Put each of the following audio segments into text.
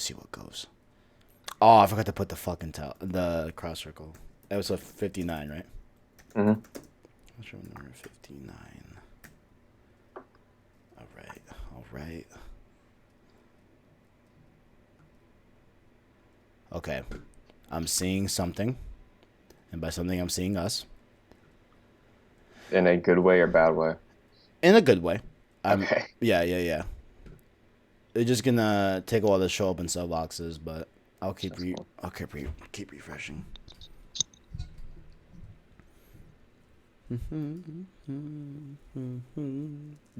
see what goes. Oh, I forgot to put the fucking the cross circle. Episode 59, right? Mm-hmm. What's your number 59? All right. Okay. I'm seeing something. And by something, I'm seeing us. In a good way or bad way? In a good way. Okay. Yeah. They're just gonna take a while to show up in sub boxes, but I'll keep keep refreshing.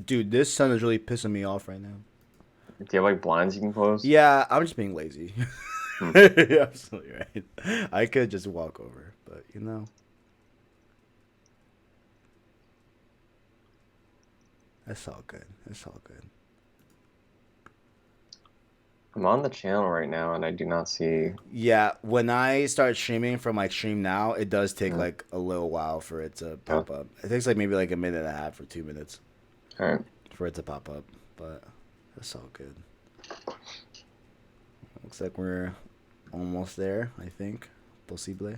Dude, this sun is really pissing me off right now. Do you have like blinds you can close? Yeah, I'm just being lazy. You're absolutely right. I could just walk over, but that's all good. I'm on the channel right now and I do not see. Yeah, when I start streaming from like Stream Now, it does take like a little while for it to pop up. It takes like maybe like a minute and a half or 2 minutes All right. for it to pop up, but that's all good. Looks like we're almost there, I think. Possible.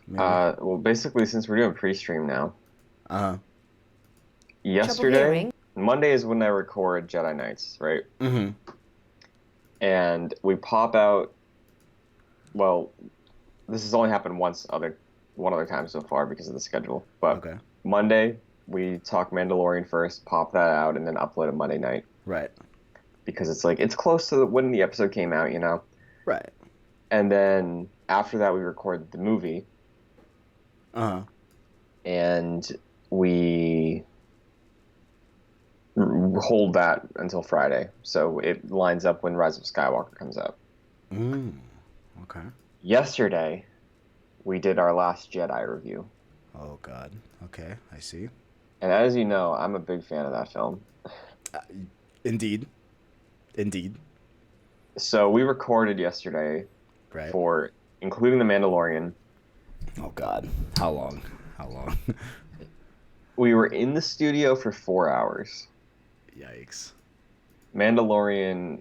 Maybe. Well, basically, since we're doing pre-stream now, Uh-huh. yesterday, Monday is when I record Jedi Knights, right? Mm-hmm. And we pop out. Well, this has only happened one other time so far because of the schedule. But Okay. Monday we talk Mandalorian first, pop that out, and then upload it Monday night. Right. Because it's close to when the episode came out, Right. And then after that we record the movie. Uh-huh. And we hold that until Friday, so it lines up when Rise of Skywalker comes out. Okay. Yesterday, we did our Last Jedi review. Oh God. Okay, I see. And as you know, I'm a big fan of that film. Indeed. So we recorded yesterday Right. for including The Mandalorian. Oh God. How long? We were in the studio for 4 hours. Yikes. Mandalorian,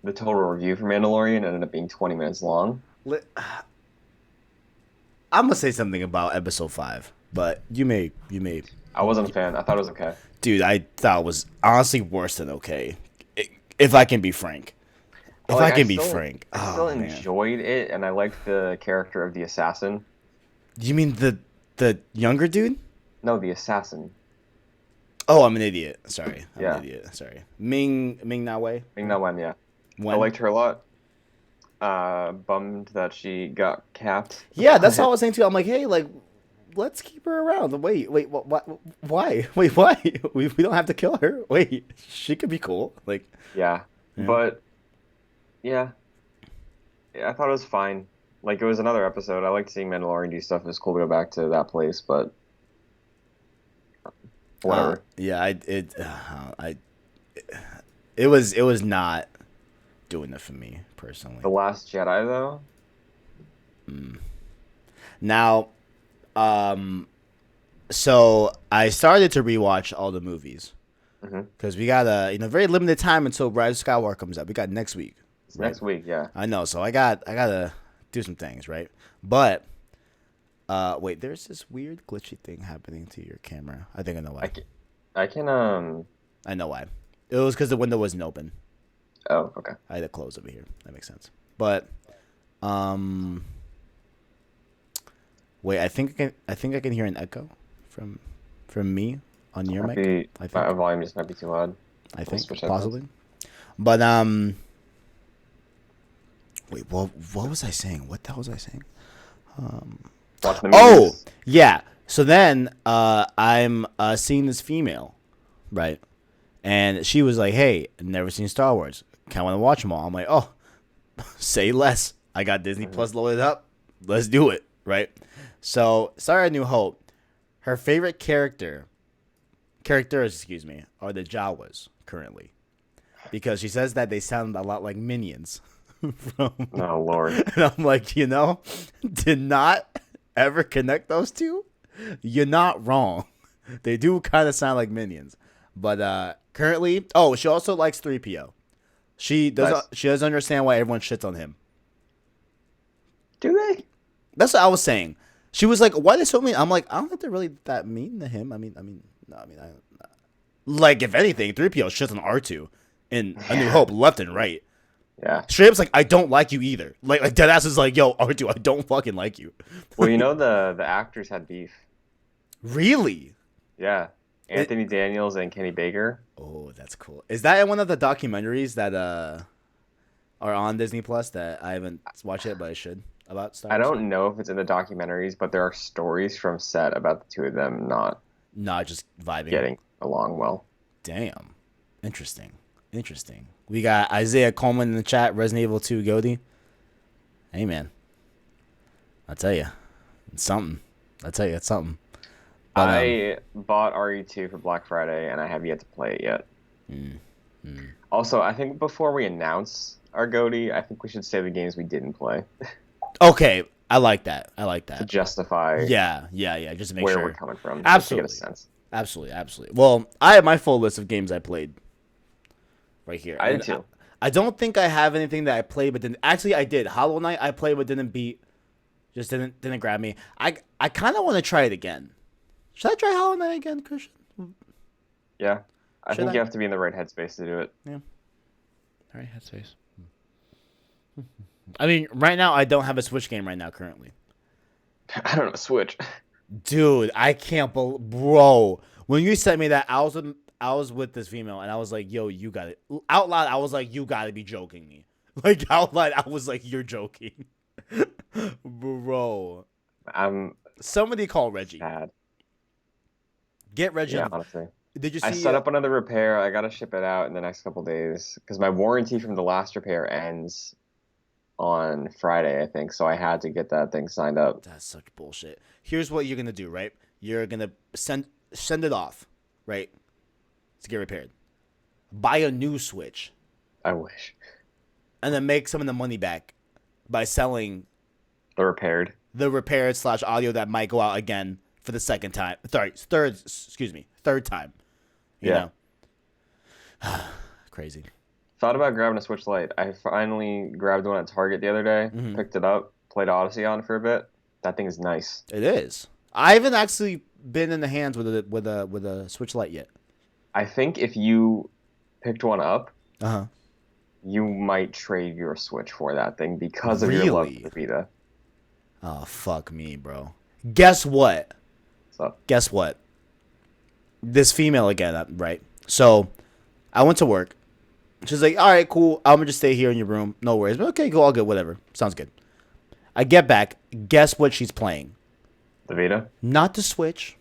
the total review for Mandalorian ended up being 20 minutes long. I'm gonna say something about episode 5, but you may. I wasn't a fan. I thought it was okay. Dude, I thought it was honestly worse than okay. If I can be frank. I still enjoyed it, and I liked the character of the assassin. You mean the younger dude? No, the assassin. Oh, I'm an idiot. Sorry. Yeah. Ming Na Wen. Ming Na Wen, yeah. I liked her a lot. Bummed that she got capped. Yeah, that's all I was saying too. I'm like, hey, like, let's keep her around. Wait, what? Why? Wait, why? We don't have to kill her. Wait, she could be cool. Like, yeah. But yeah, I thought it was fine. Like, it was another episode. I liked seeing Mandalorian do stuff. It was cool to go back to that place, but whatever. It was not doing it for me personally. The Last Jedi, though. Now, so I started to rewatch all the movies because we got a very limited time until Rise of Skywalker comes out. We got next week. It's next week, yeah. I know, so I gotta do some things, right? But wait, there's this weird glitchy thing happening to your camera. I think I know why. I know why. It was because the window wasn't open. Oh, okay. I had to close over here. That makes sense. But wait, I think I can hear an echo from me on your mic. I think my volume just might be too loud. I think possibly. But wait, what was I saying? What the hell was I saying? Watch the movies. Oh, yeah. So then I'm seeing this female, right? And she was like, hey, never seen Star Wars. Kind of want to watch them all. I'm like, oh, say less. I got Disney Plus loaded up. Let's do it, right? So, Star A New Hope, her favorite characters, are the Jawas currently. Because she says that they sound a lot like minions. Oh, Lord. And I'm like, did not ever connect those two? You're not wrong. They do kind of sound like minions. But currently, she also likes 3PO. She doesn't. Nice. She doesn't understand why everyone shits on him. Do they? That's what I was saying. She was like, "Why are they so mean?" I'm like, "I don't think they're really that mean to him. No, like if anything, 3PO shits on R2 in A New Yeah. Hope, left and right. Yeah. Straight up's like, I don't like you either. Like Deadass is like, yo, R2, I don't fucking like you. Well, the actors had beef. Really? Yeah. It, Anthony Daniels and Kenny Baker. oh, that's cool. Is that in one of the documentaries that are on Disney Plus that I haven't watched yet, but I should about Star I Wars? don't know if it's in the documentaries, but there are stories from set about the two of them not Not just vibing. getting along well. Damn. Interesting. Interesting. We got Isaiah Coleman in the chat, Resident Evil 2 Goldie. Hey, man. I'll tell you. It's something. I'll tell you, it's something. But, I bought RE2 for Black Friday, and I have yet to play it yet. Also, I think before we announce our GOTY, I think we should say the games we didn't play okay. I like that. I like to that. justify Yeah. Just to make where sure. we're coming from. Absolutely. Just to get a sense. Absolutely. Well, I have my full list of games I played right here. I And did too. I don't think I have anything that I played, but didn't. Actually, I did. Hollow Knight I played, but didn't beat. Just didn't grab me. I kind of want to try it again. Should I try Hollow Knight again, Christian? Yeah. I Should think I? you have to be in the right headspace to do it. Yeah. All right, headspace. I mean, right now I don't have a Switch game right now currently. I don't know, Switch. Dude, I can't believe, bro. When you sent me that, I was with this female, and I was like, "Yo, you got it." Out loud, I was like, "You got to be joking me." Like out loud, I was like, "You're joking, bro." I'm Somebody call Reggie. sad. Get Reggie. Yeah, On the, honestly. did you see? I set up another repair. I gotta ship it out in the next couple days because my warranty from the last repair ends on Friday, I think. So I had to get that thing signed up. That's such bullshit. Here's what you're gonna do, right? You're gonna send it off, right, to get repaired. Buy a new Switch, I wish. and then make some of the money back by selling The repaired. the repaired / audio that might go out again for the second time. Third time. You Yeah. know? Crazy. Thought about grabbing a Switch Lite. I finally grabbed one at Target the other day, picked it up, played Odyssey on for a bit. That thing is nice. It is. I haven't actually been in the hands with a Switch Lite yet. I think if you picked one up, Uh-huh. you might trade your Switch for that thing because of your love Really? for the Vita. Oh, fuck me, bro. Guess what? So Guess what? This female again, right? So, I went to work. She's like, all right, cool. I'm going to just stay here in your room. No worries. But okay, cool. All good. Whatever. Sounds good. I get back. Guess what she's playing? the Vita. Not the Switch.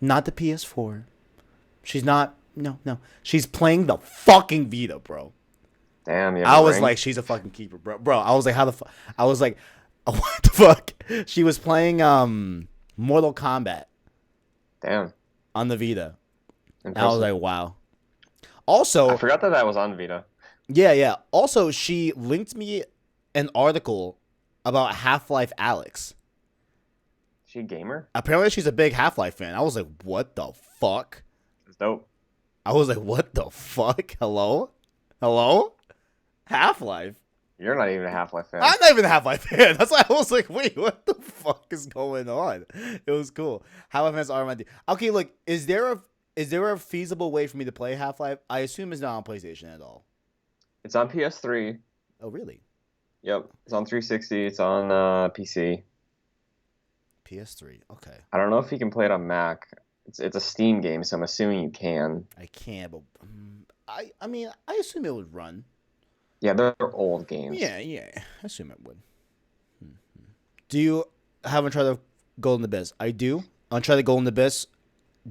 Not the PS4. She's not. No. She's playing the fucking Vita, bro. Damn, yeah. I was like, she's a fucking keeper, bro. Bro, I was like, how the fuck? I was like, what the fuck? She was playing Mortal Kombat damn. on the Vita. And I Impressive. was like, wow. Also, I forgot that was on Vita. yeah. Also, she linked me an article about Half-Life Alex. She a gamer? Apparently, she's a big Half-Life fan. I was like, what the fuck? It's dope. I was like, what the fuck? Hello? Half-Life? You're not even a Half-Life fan. I'm not even a Half-Life fan. That's why I was like, wait, what the fuck is going on? It was cool. Half-Life fans are my dude. Okay, look, is there a feasible way for me to play Half-Life? I assume it's not on PlayStation at all. It's on PS3. Oh, really? Yep. It's on 360. It's on PC. PS3. Okay. I don't know if you can play it on Mac. It's a Steam game, so I'm assuming you can. I can, but I mean, I assume it would run. Yeah, they're old games. Yeah. I assume it would. Do you haven't tried the Golden Abyss? I do. Uncharted Golden Abyss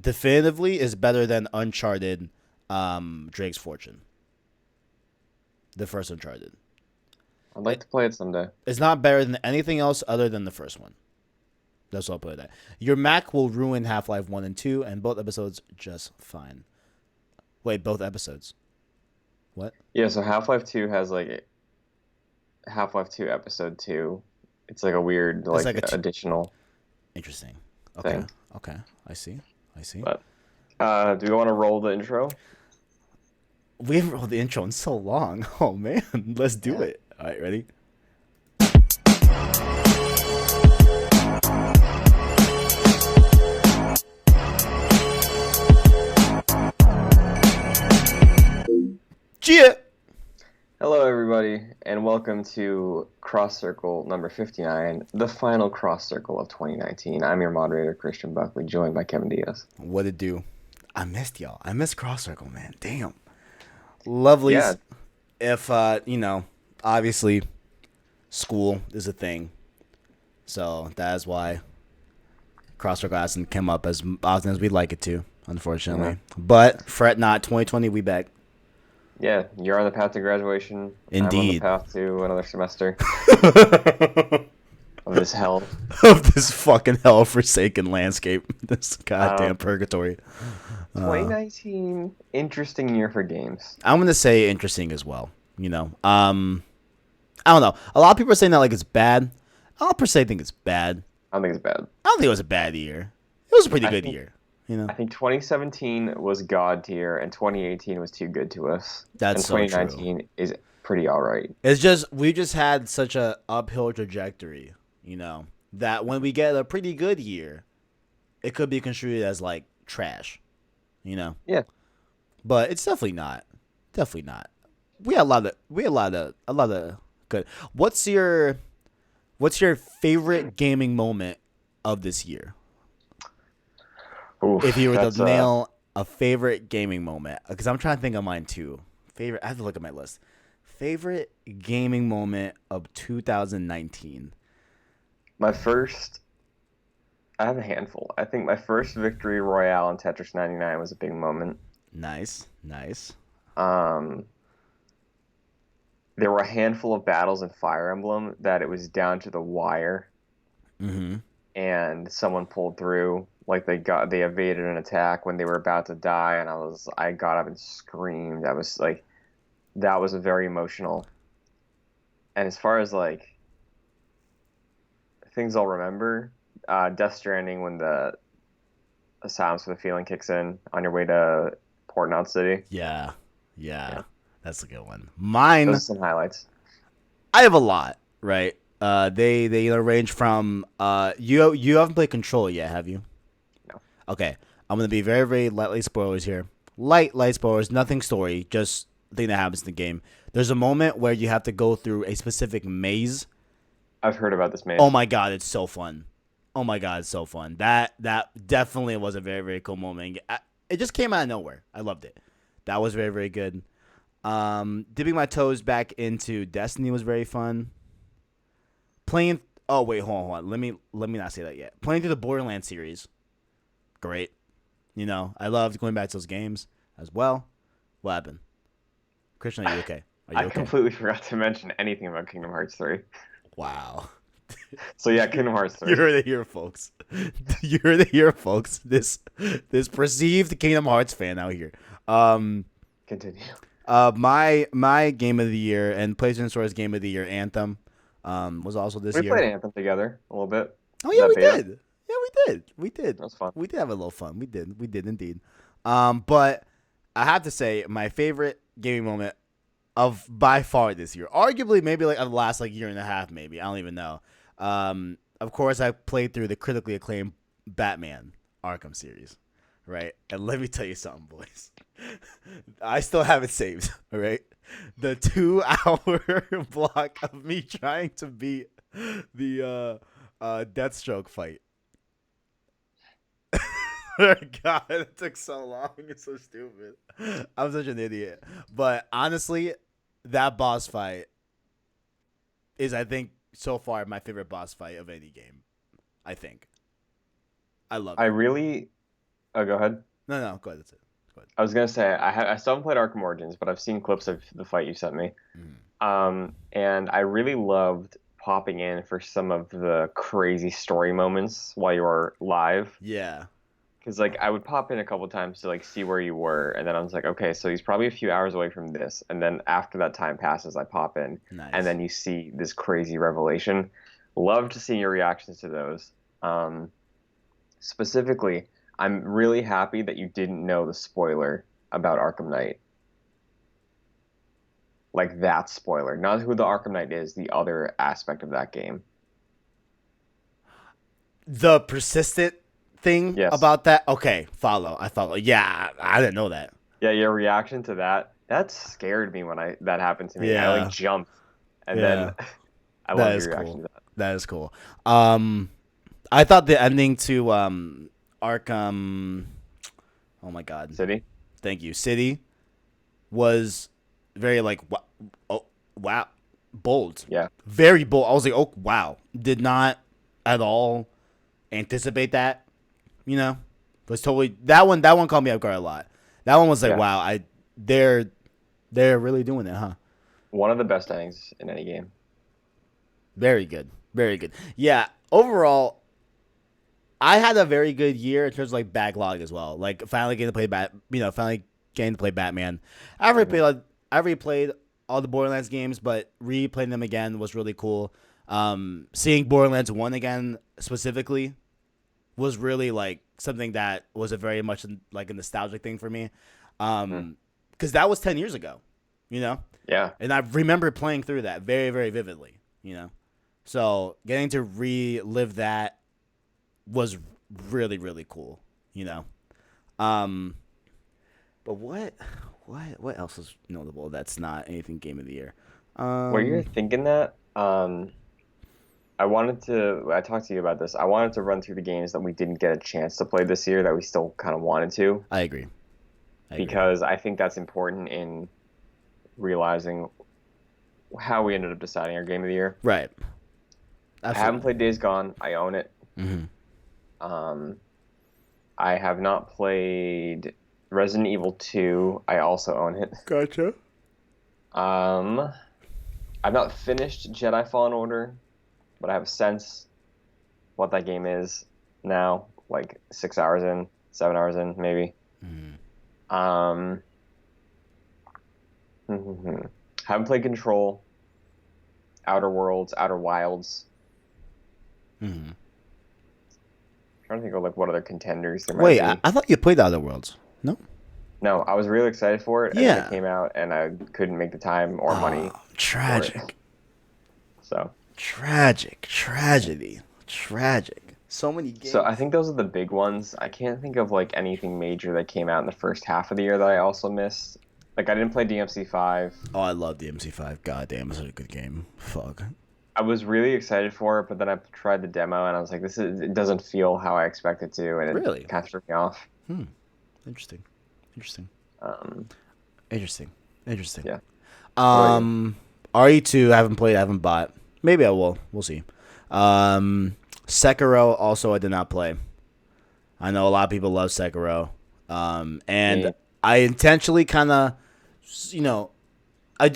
definitively is better than Uncharted Drake's Fortune. The first Uncharted. I'd like to play it someday. It's not better than anything else other than the first one. That's what I'll put it at. Your Mac will ruin Half-Life 1 and 2, and both episodes just fine. Wait, both episodes? What? Yeah, so Half-Life 2 has like Half-Life 2 Episode 2. It's like a weird like additional Interesting. Okay. thing. Okay. I see. But do we want to roll the intro? We haven't rolled the intro in so long. Oh man, let's do Yeah. it. All right, ready? Chia. Hello, everybody, and welcome to Cross Circle number 59, the final Cross Circle of 2019. I'm your moderator, Christian Buckley, joined by Kevin Diaz. What it do? I missed y'all. I missed Cross Circle, man. Damn. Yeah, Lovelies. If obviously school is a thing, so that is why Cross Circle hasn't come up as often as we'd like it to, yeah, unfortunately. But fret not. 2020, we back. yeah. You're on the path to graduation. I'm on the Indeed. path to another semester of this hell. Of this fucking hell-forsaken landscape, this Um, goddamn purgatory. 2019, interesting year for games. I'm gonna say interesting as well. I don't know. A lot of people are saying that like it's bad. I don't per se think it's bad. I don't think it's bad. I don't think it was a bad year. It was a pretty I good think year. You know, I think 2017 was God tier, and 2018 was too good to us, that's and so true. 2019 is pretty all right. It's just we just had such a uphill trajectory. That when we get a pretty good year, it could be construed as like trash. You know, Yeah. but it's definitely not. Definitely not. We had a lot of good. What's your favorite gaming moment of this year? If Oof, you were to that's nail a favorite gaming moment, because I'm trying to think of mine too. Favorite, I have to look at my list. Favorite gaming moment of 2019. my first. I have a handful. I think my first victory royale in Tetris 99 was a big moment. Nice, nice. Um, there were a handful of battles in Fire Emblem that it was down to the wire, Mm-hmm. and someone pulled through. Like they evaded an attack when they were about to die, and I got up and screamed. I was like, that was a very emotional. And as far as like things I'll remember, Death Stranding when the Sounds for the Feeling kicks in on your way to Port Knot City. Yeah, yeah, Yeah, that's a good one. those Mine, are some highlights. I have a lot. Right. They range from you haven't played Control yet, have you? No. Okay, I'm gonna be very very lightly spoilers here. Light spoilers, nothing story, just thing that happens in the game. There's a moment where you have to go through a specific maze. I've heard about this Oh maze. my god, it's so fun. Oh my god, it's so fun. That definitely was a very very cool moment. It just came out of nowhere. I loved it. That was very very good. Dipping my toes back into Destiny was very fun. Playing. Oh wait, hold on. Let me not say that yet. Playing through the Borderlands series, great. I loved going back to those games as well. What happened? Christian, are you okay? Are I you okay? completely forgot to mention anything about Kingdom Hearts 3. Wow. So yeah, Kingdom Hearts You 3. heard it here, folks. You heard it here, folks. This perceived Kingdom Hearts fan out here. Um, Continue. my game of the year and PlayStation Store's game of the year Anthem, was also this We played year. Anthem together a little bit. Oh yeah, That we beta. did. Yeah, we did. We did. That was fun. We did have a little fun. We did. We did indeed. But I have to say my favorite gaming moment of by far this year, arguably maybe like of the last like year and a half, maybe I don't even know. Of course, I played through the critically acclaimed Batman Arkham series, right? And let me tell you something, boys. I still have it saved. All right, the 2 hour block of me trying to beat the Deathstroke fight. God, it took so long. It's so stupid. I'm such an idiot. But honestly, that boss fight is, I think, so far my favorite boss fight of any game. I think. I loved I it. really. Oh, go ahead. No, no, go ahead. That's it. Go ahead. I was gonna say I still haven't played Arkham Origins, but I've seen clips of the fight you sent me. Mhm. And I really loved popping in for some of the crazy story moments while you were live. Yeah. Because like I would pop in a couple times to like see where you were, and then I was like, okay, so he's probably a few hours away from this. And then after that time passes, I pop in, and Nice. then you see this crazy revelation. Love to see your reactions to those. Um, Specifically, I'm really happy that you didn't know the spoiler about Arkham Knight. Like that spoiler, not who the Arkham Knight is, the other aspect of that game. The persistent thing Yes. about that. Okay, follow. I follow. Yeah, I didn't know that. Yeah, your reaction to that, that scared me when I that happened to me. I like Yeah, jumped, and then yeah. I That loved is your reaction cool. to that. That is cool. Um, I thought the ending to Arkham. Oh my God. City? Thank you. City was very like oh wow, bold, Yeah. very bold. I was like, oh wow, did not at all anticipate that. You know, was totally that one. That one caught me off guard a lot. That one was like, Yeah. wow, they're they're really doing it, huh? One of the best endings in any game. Very good, very good. Yeah, overall, I had a very good year in terms of like backlog as well. Like finally getting to play finally getting to play Batman. I replayed, Hmm. I replayed all the Borderlands games, but replaying them again was really cool. Seeing Borderlands One again specifically was really like something that was a very much like a nostalgic thing for me. Hmm. Because that was 10 years ago, you know, Yeah. and I remember playing through that very very vividly, you know. So getting to relive that was really really cool, you know. Um, but what else is notable that's not anything game of the year? While you're Um, thinking that, I talked to you about this. I wanted to run through the games that we didn't get a chance to play this year that we still kind of wanted to, I agree. I agree. because I think that's important in realizing how we ended up deciding our game of the year. Right. I haven't Absolutely. played Days Gone. I own it. Mm-hmm. Um, I have not played Resident Evil 2. I also own it. Gotcha. Um, I've not finished Jedi Fallen Order, but I have a sense what that game is now, like 6 hours in, 7 hours in, maybe. Mm-hmm. Um, haven't played Control, Outer Worlds, Outer Wilds. Mm-hmm. Trying to think of like what other contenders there might Wait, I, be. I thought you played the Other Worlds. No. No, I was really excited for it, and then it Yeah. came out, and I couldn't make the time or money Oh, for it. tragic. So, Tragic. Tragedy. Tragic. So many so I games. think those are the big ones. I can't think of like anything major that came out in the first half of the year that I also missed. Like I didn't play DMC 5. Oh, I love the MC5. God damn, it's such a good game. Fuck. I was really excited for it, but then I tried the demo and I was like, it doesn't feel how I expect it to, and it Really? kind of threw me off. Hmm. Interesting. Interesting. Um, Interesting. Interesting. yeah. What about you? Um, RE2, haven't played, haven't bought. Maybe I will. We'll see. Sekiro also I did not play. I know a lot of people love Sekiro. And Me, I intentionally kind of, you know, I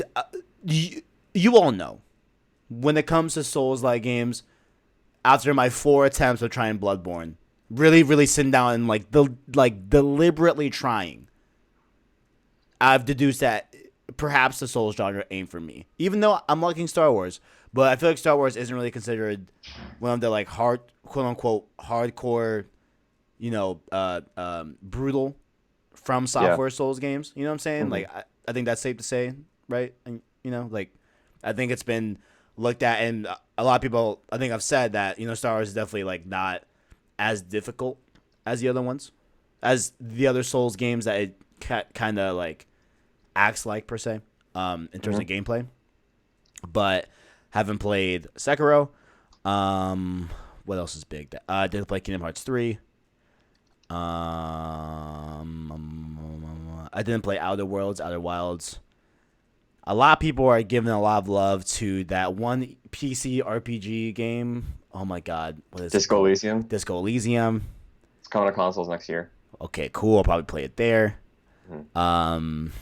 you all know when it comes to Souls-like games. After my 4 attempts of trying Bloodborne, really sitting down and like deliberately trying, I've deduced that perhaps the Souls genre ain't for me. Even though I'm liking Star Wars, but I feel like Star Wars isn't really considered one of the like hard, quote unquote, hardcore, brutal from yeah. software Souls games. You know what I'm saying? Hmm. Like I think that's safe to say, right? And like I think it's been looked at, and a lot of people I think have said that Star Wars is definitely like not as difficult as the other ones, as the other Souls games that it kind of like acts like per se, in terms of Hmm. gameplay. But haven't played Sekiro. What else is big? I did play Kingdom Hearts 3. I didn't play Outer Worlds, Outer Wilds. A lot of people are giving a lot of love to that one PC RPG game. Oh my god, what is it Disco called? Elysium. Disco Elysium. It's coming to consoles next year. Okay, cool. I'll probably play it there. Hmm. Um,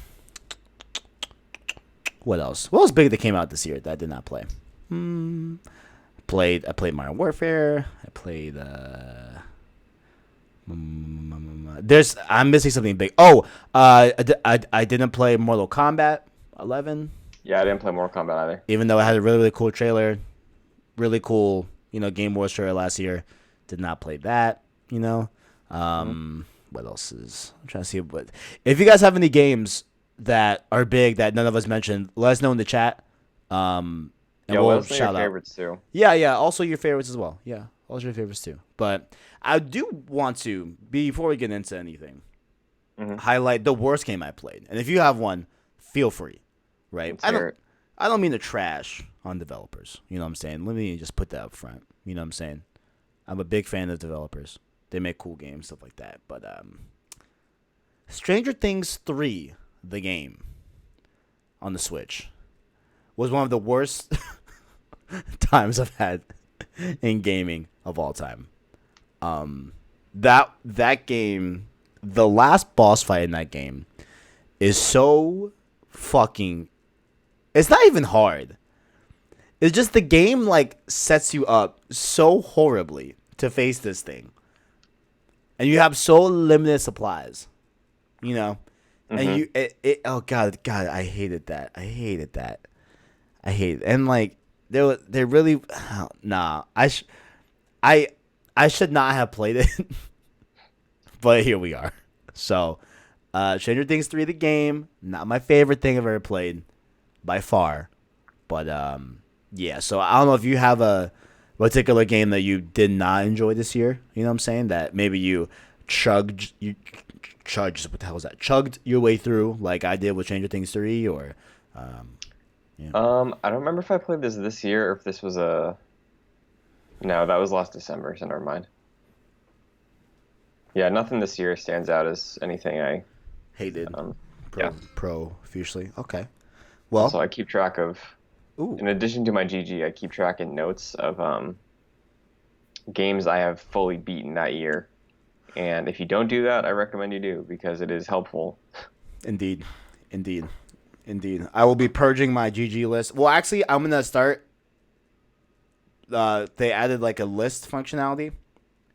what else? What else big that came out this year that I did not play? I played Modern Warfare. I played I'm missing something big. Oh, I didn't play Mortal Kombat 11, Yeah, I didn't play Mortal Kombat either. even though it had a really cool trailer, really cool Game Wars trailer last year. Did not play that. Hmm. What else is? I'm trying to see what if you guys have any games that are big that none of us mentioned, let us know in the chat. And Yeah, let we'll us know your shout out. favorites too. Yeah, yeah. Also your favorites as well. Yeah, also your favorites too. But I do want to, before we get into anything, Hmm. highlight the worst game I played. And if you have one, feel free. Right? Let's hear it. I don't mean to trash on developers. You know what I'm saying? Let me just put that up front. You know what I'm saying? I'm a big fan of developers. They make cool games, stuff like that. But Stranger Things 3, the game on the Switch, was one of the worst times I've had in gaming of all time. That game, the last boss fight in that game is so fucking. It's not even hard. It's just the game like sets you up so horribly to face this thing, and you have so limited supplies. You know, and Hmm. oh god, I hated that. I hate it. And like they really nah. I I should not have played it, but here we are. So, Stranger Things 3 the game, not my favorite thing I've ever played by far, but yeah. So I don't know if you have a particular game that you did not enjoy this year. You know what I'm saying? That maybe chugged what the hell was that? Chugged your way through like I did with Stranger Things 3 or um yeah. I don't remember if I played this year or if this was a no, that was last December, so never mind. Yeah, nothing this year stands out as anything I Hated yeah. profusely. Okay. Also, Well, I keep track of ooh, in addition to my GG, I keep track in notes of games I have fully beaten that year. And if you don't do that, I recommend you do because it is helpful. indeed. Indeed. Indeed. I will be purging my GG list. Well, actually, I'm going to start they added like a list functionality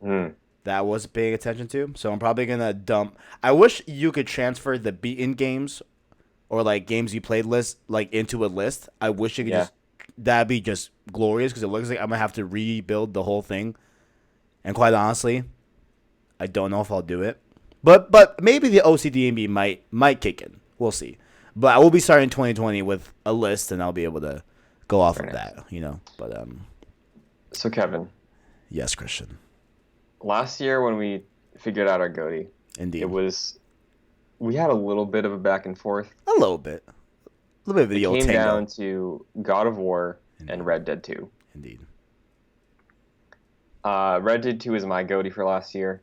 Hmm. that I was paying attention to. So I'm probably going to dump. I wish you could transfer the beaten games or like games you played list like into a list. I wish you could Yeah. just that'd be just glorious because it looks like I'm gonna have to rebuild the whole thing. And quite honestly, I don't know if I'll do it. But maybe the OCD in me might kick in. We'll see. But I will be starting 2020 with a list, and I'll be able to go off Very of nice. that. You know. But So, Kevin, yes, Christian. last year when we figured out our goatee, it Indeed, was we had a little bit of a back and forth. a little bit, of It the old came tango. down to God of War and Indeed, Red Dead 2. indeed. Red Dead 2 is my goatee for last year,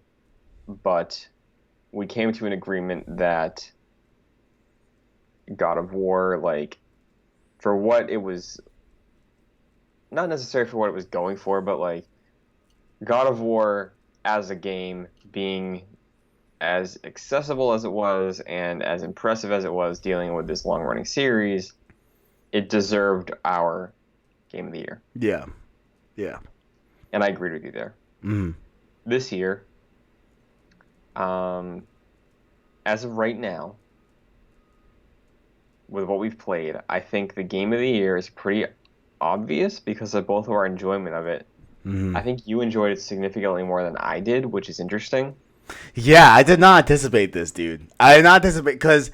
but we came to an agreement that God of War, like, for what it was, not necessarily for what it was going for, but like God of War as a game being as accessible as it was and as impressive as it was dealing with this long running series, it deserved our game of the year. Yeah, yeah. And I agreed with you there. Mm. This year, um, as of right now, with what we've played, I think the game of the year is pretty obvious because of both of our enjoyment of it. Mm. I think you enjoyed it significantly more than I did, which is interesting. Yeah, I did not anticipate this, dude. I did not anticipate because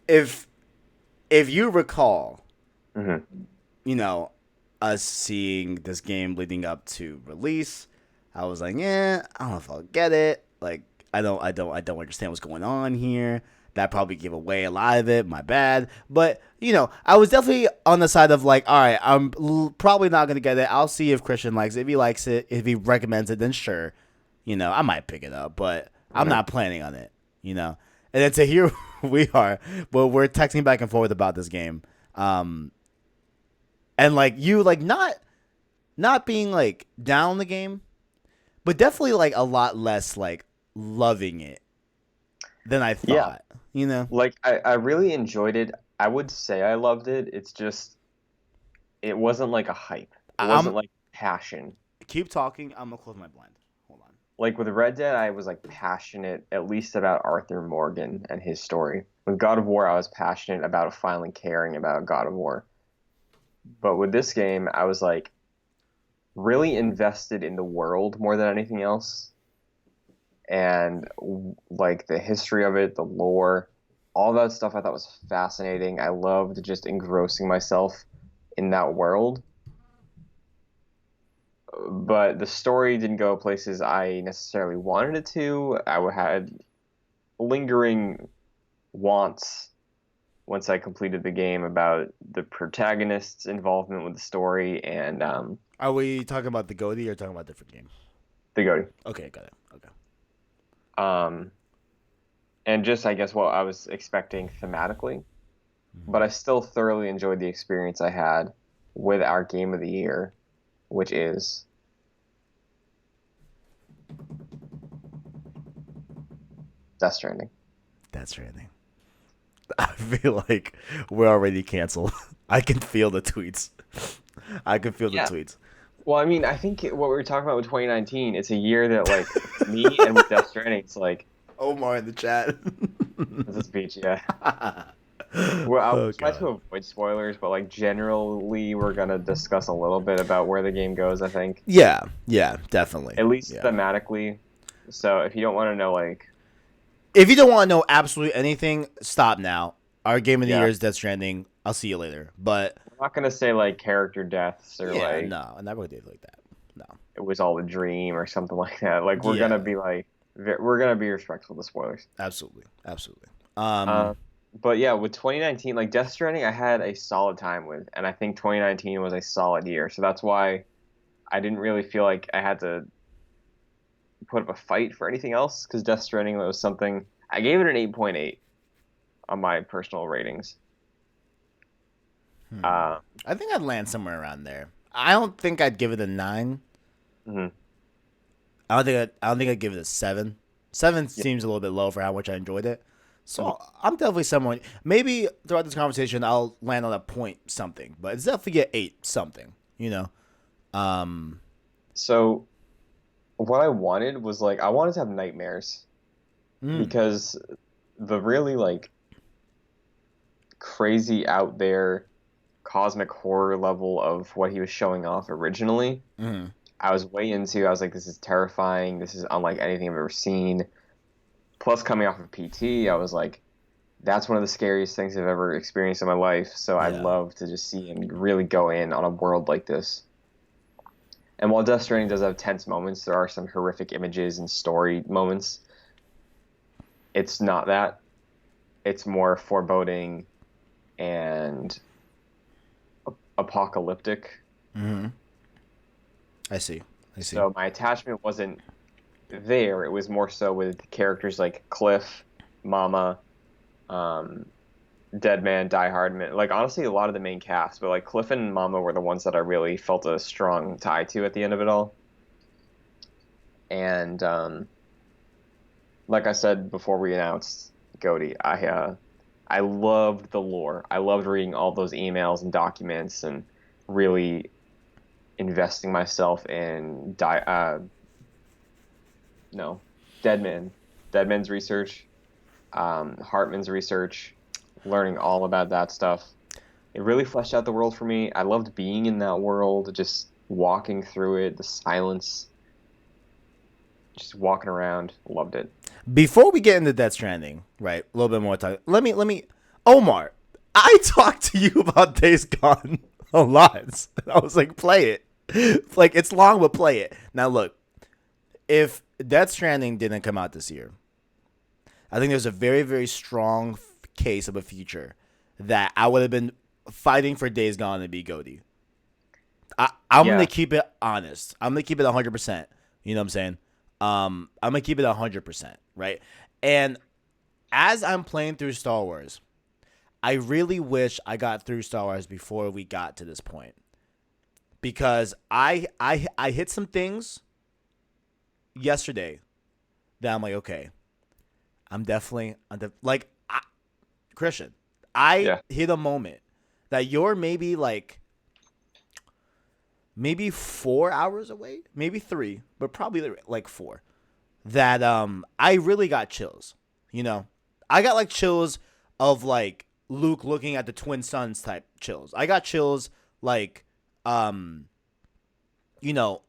if if you recall, Hmm. you know, us seeing this game leading up to release, I was like, yeah, I don't know if I'll get it. Like, I don't understand what's going on here. That probably gave away a lot of it. My bad. But you know, I was definitely on the side of like, all right, probably not gonna get it. I'll see if Christian likes it. If he likes it, if he recommends it, then sure, you know, I might pick it up. But I'm Hmm. not planning on it. You know, and then to here we are, but we're texting back and forth about this game. Um, and like you like not being like down the game, but definitely like a lot less like loving it than I Yeah, thought. You know, like I really enjoyed it. I would say I loved it. It's just it wasn't like a hype. It I'm wasn't like passion. keep talking. I'm gonna close my blind. Hold on. Like with Red Dead, I was like passionate at least about Arthur Morgan and his story. With God of War, I was passionate about finally caring about God of War. But with this game, I was like really invested in the world more than anything else, and like the history of it, the lore. all that stuff I thought was fascinating. I loved just engrossing myself in that world. But the story didn't go places I necessarily wanted it to. Had lingering wants once I completed the game about the protagonist's involvement with the story and Are we talking about the Goatee or talking about a different game? the Goaty. Okay, got it. Okay. Um, and just I guess what I was expecting thematically, but I Mhm. still thoroughly enjoyed the experience I had with our game of the year, which is Death Stranding. That's right. I feel like we're already canceled. I can feel the tweets. I can feel the Yeah. tweets. Well, I mean, I think what we were talking about with 2019, it's a year that, like, for me and with Death Stranding, it's like, Omar in the chat. this is beach, yeah. Well, I'll Oh try to god. avoid spoilers, but, like, generally, we're gonna discuss a little bit about where the game goes, I think, Yeah, yeah, definitely. at least Yeah. thematically. So if you don't want to know, like, If you don't want to know absolutely anything, stop now. Our game of the year yeah, is Death Stranding. I'll see you later. But we're not gonna say, like, character deaths or, yeah, like, no, I never did like that. No. it was all a dream or something like that. Like, we're gonna Yeah, be, like, we're gonna be respectful to spoilers. absolutely, absolutely. Um, but yeah, with 2019, like Death Stranding, I had a solid time with, and I think 2019 was a solid year. So that's why I didn't really feel like I had to put up a fight for anything else because Death Stranding was something I gave it an 8.8 on my personal ratings. Uh, I think I'd land somewhere around there. I don't think I'd give it a 9. mhm. I don't think I'd give it a 7. 7 Yeah, seems a little bit low for how much I enjoyed it. mhm. So I'm definitely someone. Maybe throughout this conversation I'll land on a point something, but it's definitely a 8 something. You know. Um. So what I wanted was like I wanted to have nightmares Mm, because the really like crazy out there cosmic horror level of what he was showing off originally mm, I was way into. I was like, this is terrifying. This is unlike anything I've ever seen. Plus, coming off of PT, I was like, that's one of the scariest things I've ever experienced in my life. So I'd yeah. love to just see him really go in on a world like this. And while Death Stranding does have tense moments, there are some horrific images and story moments. It's not that. It's more foreboding and apocalyptic. Mm-hmm. I see. I see. So my attachment wasn't there. It was more so with characters like Cliff, Mama, um, Dead Man, Die Hard Man. Like honestly, a lot of the main cast, but like Cliff and Mama were the ones that I really felt a strong tie to at the end of it all. And like I said before we announced Goaty, I loved the lore. I loved reading all those emails and documents and really investing myself in no Deadman, Deadman's research, Hartman's research, learning all about that stuff. It really fleshed out the world for me. I loved being in that world, just walking through it, the silence, just walking around. Loved it. Before we get into Death Stranding, right? A little bit more time. Let me. Omar, I talked to you about Days Gone a lot. I was like, play it. Like it's long, but play it. Now look, if Death Stranding didn't come out this year, I think there's a very, very strong case of a future that I would have been fighting for Days Gone to be Goaty. I'm gonna Yeah, keep it honest. I'm gonna keep it 100%. You know what I'm saying? I'm gonna keep it 100%, right? And as I'm playing through Star Wars, I really wish I got through Star Wars before we got to this point because I hit some things yesterday that I'm like, okay, like Christian. I yeah, hit a moment that you're maybe like maybe 4 hours away, maybe three, but probably like four. That I really got chills. You know, I got like chills of like Luke looking at the twin sons type chills. I got chills like um you know,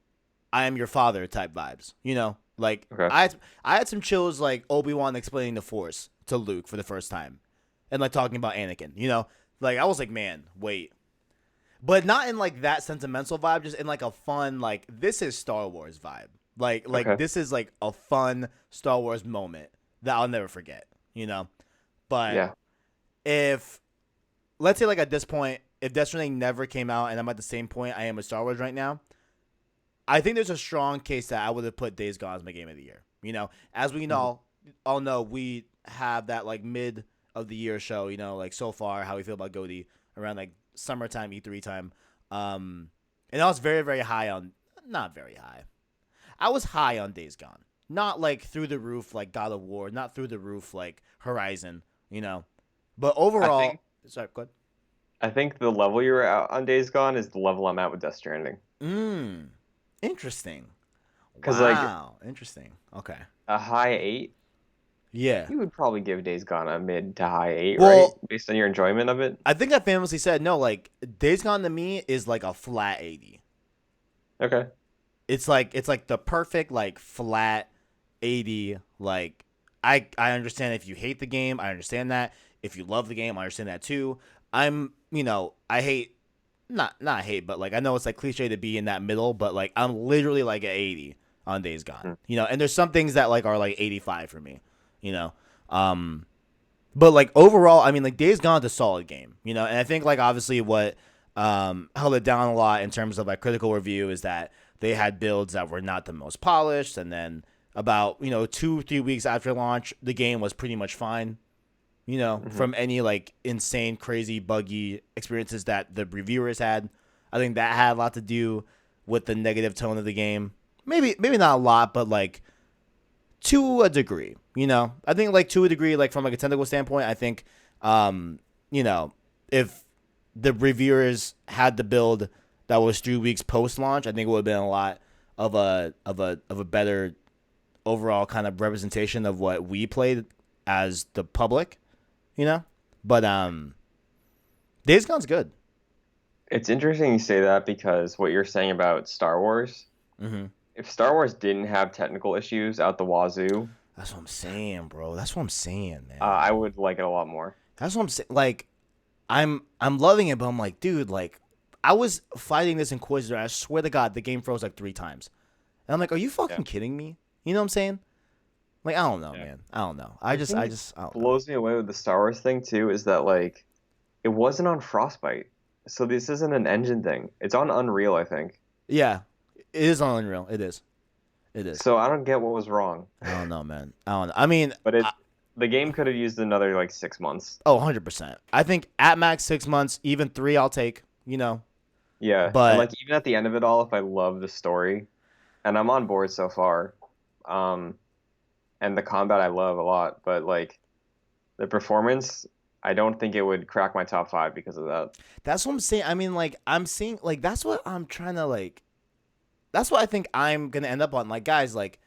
I am your father type vibes. You know, like okay, I had some chills like Obi-Wan explaining the Force to Luke for the first time. and like talking about Anakin. Like I was like, man, wait, but not in like that sentimental vibe, just in like a fun like this is Star Wars vibe. Like Okay. this is like a fun Star Wars moment that I'll never forget. But Yeah. if let's say like at this point, if Death Stranding never came out and I'm at the same point I am with Star Wars right now, I think there's a strong case that I would have put Days Gone as my game of the year. As we Mhm. all know, we have that like mid of the year show. Like so far how we feel about Goaty around like summertime E3 time. And I was very very high on, not very high. I was high on Days Gone, not like through the roof like God of War, not through the roof like Horizon. But I think overall, sorry, go ahead. I think the level you're at on Days Gone is the level I'm at with Death Stranding. Mm, interesting. Because like Wow, interesting. Okay. a high eight, Yeah. you would probably give Days Gone a mid to high eight, right? Well, Based on your enjoyment of it. I think I famously said no. Like Days Gone to me is like a flat 80. Okay. It's like the perfect like flat 80. Like I understand if you hate the game, I understand that. If you love the game, I understand that too. I hate, not hate, but like I know it's like cliche to be in that middle, but like I'm literally like at 80 on Days Gone. Hmm. And there's some things that like are like 85 for me. You know. Um But like overall, I mean, like Days Gone is a solid game, and I think like obviously what held it down a lot in terms of like critical review is that they had builds that were not the most polished, and then about 2-3 weeks after launch, the game was pretty much fine, Hmm. from any like insane, crazy, buggy experiences that the reviewers had. I think that had a lot to do with the negative tone of the game. Maybe not a lot, but like to a degree. I think like to a degree, like from like a technical standpoint, I think, you know, if the reviewers had the build that was 3 weeks post launch, I think it would have been a lot of a better overall kind of representation of what we played as the public, you know. But Days Gone's good. It's interesting you say that because what you're saying about Star Wars, Mm-hmm. if Star Wars didn't have technical issues out the wazoo, That's what I'm saying, bro. That's what I'm saying, I man. would like it a lot more. That's what I'm saying. Like, I'm loving it, but I'm like, dude, like, I was fighting this Inquisitor. I swear to God, the game froze like 3 times, and I'm like, are you Yeah. fucking kidding me? You know what I'm saying? Like, I don't know, Yeah. man. I don't know. The thing that I don't know. blows me away with the Star Wars thing too is that like it wasn't on Frostbite. So this isn't an engine thing. It's on Unreal, I think. Yeah, it is on Unreal. It is. It is. So I don't get what was wrong. I don't know, man. I don't know. I mean, But the game could have used another like 6 months. oh, 100%. I think at max 6 months, even three, I'll take. Yeah. And But like even at the end of it all, if I love the story, and I'm on board so far, um, and the combat I love a lot, but like the performance, I don't think it would crack my top five because of that. that's what I'm saying. I mean, like, I'm seeing, like, that's what I'm trying to, like, that's what I think I'm going to end up on. Like, guys, like,